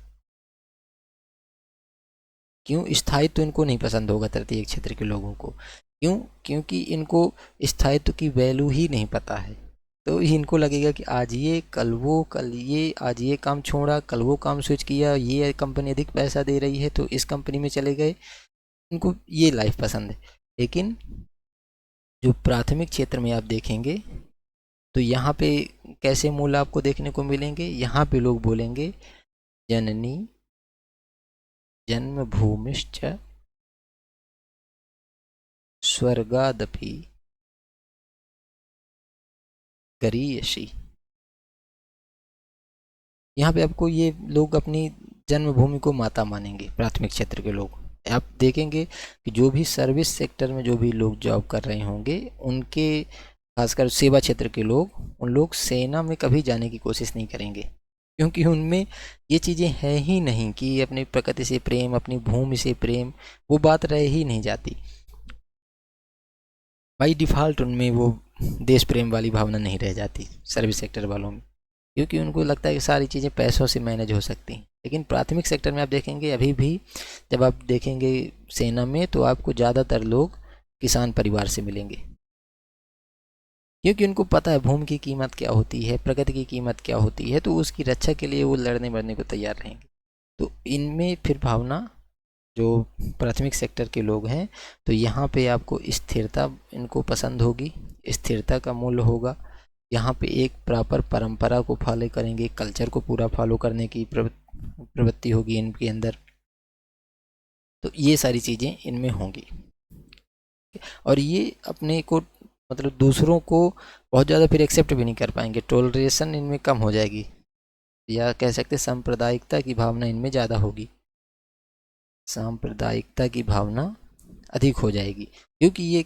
क्यों? स्थायित्व तो इनको नहीं पसंद होगा तृतीय क्षेत्र के लोगों को। क्यों? क्योंकि इनको स्थायित्व की वैल्यू ही नहीं पता है। तो इनको लगेगा कि आज ये कल वो, कल ये, आज ये काम छोड़ा कल वो काम स्विच किया, ये कंपनी अधिक पैसा दे रही है तो इस कंपनी में चले गए। इनको ये लाइफ पसंद है। लेकिन जो प्राथमिक क्षेत्र में आप देखेंगे तो यहाँ पे कैसे मूल्य आपको देखने को मिलेंगे। यहाँ पे लोग बोलेंगे जननी जन्मभूमिश्च स्वर्गादपि गरीयसी। यहाँ पे आपको ये लोग अपनी जन्मभूमि को माता मानेंगे। प्राथमिक क्षेत्र के लोग आप देखेंगे कि जो भी सर्विस सेक्टर में जो भी लोग जॉब कर रहे होंगे, उनके खासकर सेवा क्षेत्र के लोग, उन लोग सेना में कभी जाने की कोशिश नहीं करेंगे, क्योंकि उनमें ये चीज़ें हैं ही नहीं कि अपनी प्रकृति से प्रेम, अपनी भूमि से प्रेम, वो बात रह ही नहीं जाती। बाई डिफ़ॉल्ट उनमें वो देश प्रेम वाली भावना नहीं रह जाती सर्विस सेक्टर वालों में, क्योंकि उनको लगता है कि सारी चीज़ें पैसों से मैनेज हो सकती हैं। लेकिन प्राथमिक सेक्टर में आप देखेंगे अभी भी, जब आप देखेंगे सेना में, तो आपको ज़्यादातर लोग किसान परिवार से मिलेंगे। क्योंकि उनको पता है भूमि की कीमत क्या होती है, प्रकृति की कीमत क्या होती है, तो उसकी रक्षा के लिए वो लड़ने मरने को तैयार रहेंगे। तो इनमें फिर भावना, जो प्राथमिक सेक्टर के लोग हैं, तो यहाँ पे आपको स्थिरता इनको पसंद होगी, स्थिरता का मूल्य होगा। यहाँ पे एक प्रॉपर परंपरा को फॉलो करेंगे, कल्चर को पूरा फॉलो करने की प्रवृत्ति होगी इनके अंदर। तो ये सारी चीज़ें इनमें होंगी, और ये अपने को मतलब दूसरों को बहुत ज़्यादा फिर एक्सेप्ट भी नहीं कर पाएंगे, टोलरेशन इनमें कम हो जाएगी, या कह सकते सांप्रदायिकता की भावना इनमें ज़्यादा होगी, सांप्रदायिकता की भावना अधिक हो जाएगी, क्योंकि ये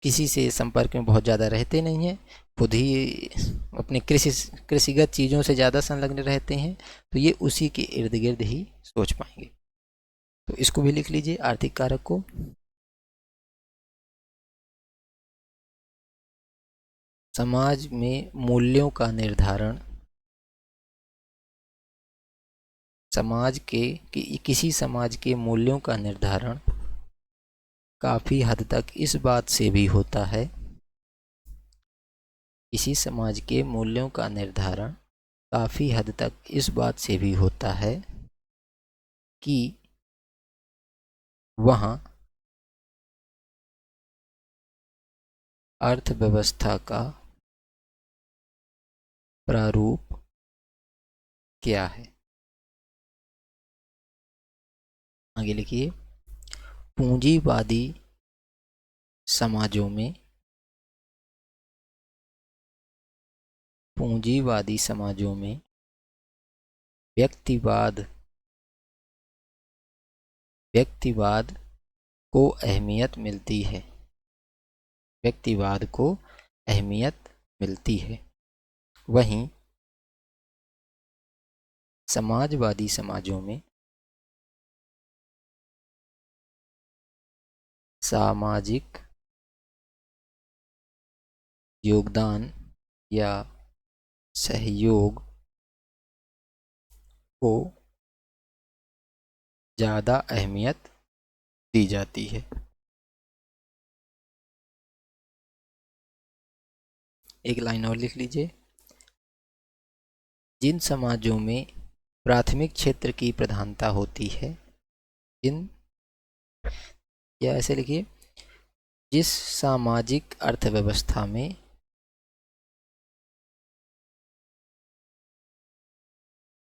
किसी से संपर्क में बहुत ज़्यादा रहते नहीं हैं, खुद ही अपने कृषिगत चीज़ों से ज़्यादा संलग्न रहते हैं, तो ये उसी के इर्द गिर्द ही सोच पाएंगे। तो इसको भी लिख लीजिए, आर्थिक कारक को। समाज में मूल्यों का निर्धारण, समाज के किसी समाज के मूल्यों का निर्धारण काफ़ी हद तक इस बात से भी होता है, किसी समाज के मूल्यों का निर्धारण काफ़ी हद तक इस बात से भी होता है कि वहाँ अर्थव्यवस्था का प्रारूप क्या है। आगे लिखिए, पूंजीवादी समाजों में, पूंजीवादी समाजों में व्यक्तिवाद, व्यक्तिवाद को अहमियत मिलती है, व्यक्तिवाद को अहमियत मिलती है। वहीं समाजवादी समाजों में सामाजिक योगदान या सहयोग को ज़्यादा अहमियत दी जाती है। एक लाइन और लिख लीजिए, जिन समाजों में प्राथमिक क्षेत्र की प्रधानता होती है, जिन, या ऐसे लिखिए, जिस सामाजिक अर्थव्यवस्था में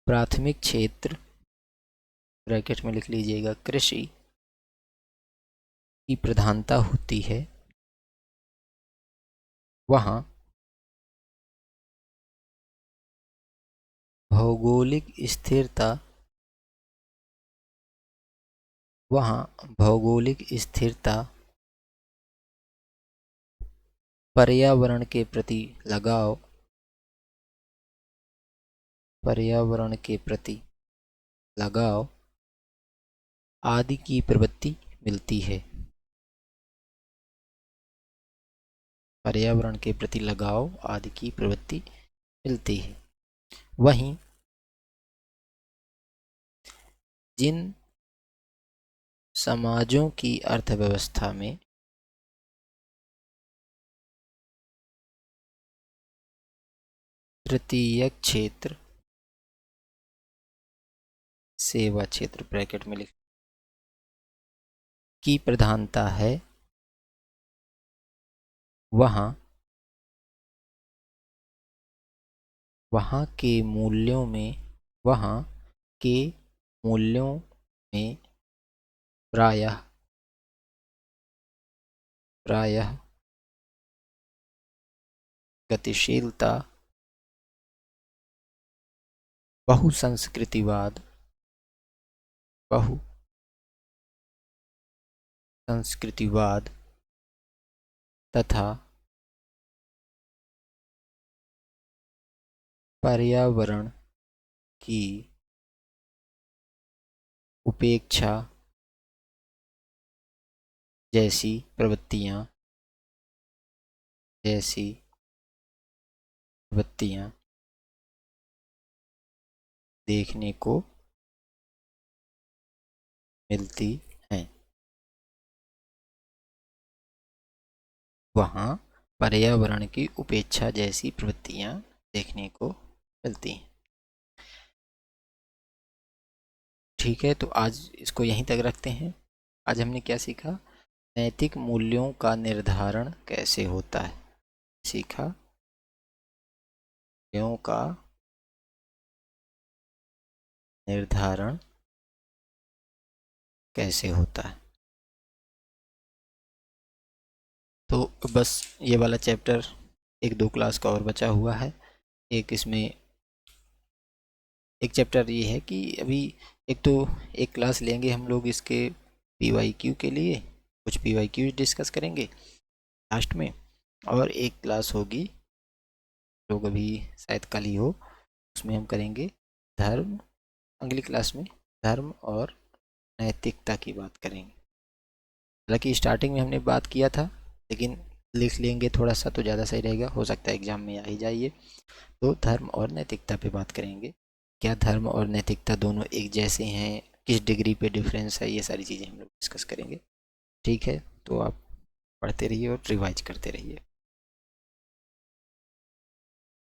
प्राथमिक क्षेत्र, ब्रैकेट में लिख लीजिएगा, कृषि की प्रधानता होती है, वहाँ भौगोलिक स्थिरता, वहाँ भौगोलिक स्थिरता, पर्यावरण के प्रति लगाव, पर्यावरण के प्रति लगाव आदि की प्रवृत्ति मिलती है, पर्यावरण के प्रति लगाव आदि की प्रवृत्ति मिलती है। वहीं जिन समाजों की अर्थव्यवस्था में तृतीयक क्षेत्र, सेवा क्षेत्र ब्रैकेट में लिख, की प्रधानता है, वहाँ वहाँ के मूल्यों में, वहाँ के मूल्यों में प्रायः प्रायः गतिशीलता, बहुसंस्कृतिवाद, बहुसंस्कृतिवाद तथा पर्यावरण की उपेक्षा जैसी प्रवृत्तियाँ, जैसी प्रवृत्तियाँ देखने को मिलती हैं। वहाँ पर्यावरण की उपेक्षा जैसी प्रवृत्तियां देखने को मिलती हैं। ठीक है, तो आज इसको यहीं तक रखते हैं। आज हमने क्या सीखा? नैतिक मूल्यों का निर्धारण कैसे होता है। सीखा मूल्यों का निर्धारण कैसे होता है। तो बस ये वाला चैप्टर एक दो क्लास का और बचा हुआ है। एक इसमें एक चैप्टर ये है कि अभी एक तो एक क्लास लेंगे हम लोग इसके PYQ के लिए, कुछ PYQ डिस्कस करेंगे लास्ट में, और एक क्लास होगी लोग अभी शायद कल ही हो, उसमें हम करेंगे धर्म। अगली क्लास में धर्म और नैतिकता की बात करेंगे। हालांकि स्टार्टिंग में हमने बात किया था, लेकिन लिख लेंगे थोड़ा सा तो ज़्यादा सही रहेगा, हो सकता है एग्जाम में आ ही जाइए। तो धर्म और नैतिकता पे बात करेंगे। क्या धर्म और नैतिकता दोनों एक जैसे हैं, किस डिग्री पे डिफरेंस है, ये सारी चीज़ें हम लोग डिस्कस करेंगे। ठीक है, तो आप पढ़ते रहिए और रिवाइज करते रहिए।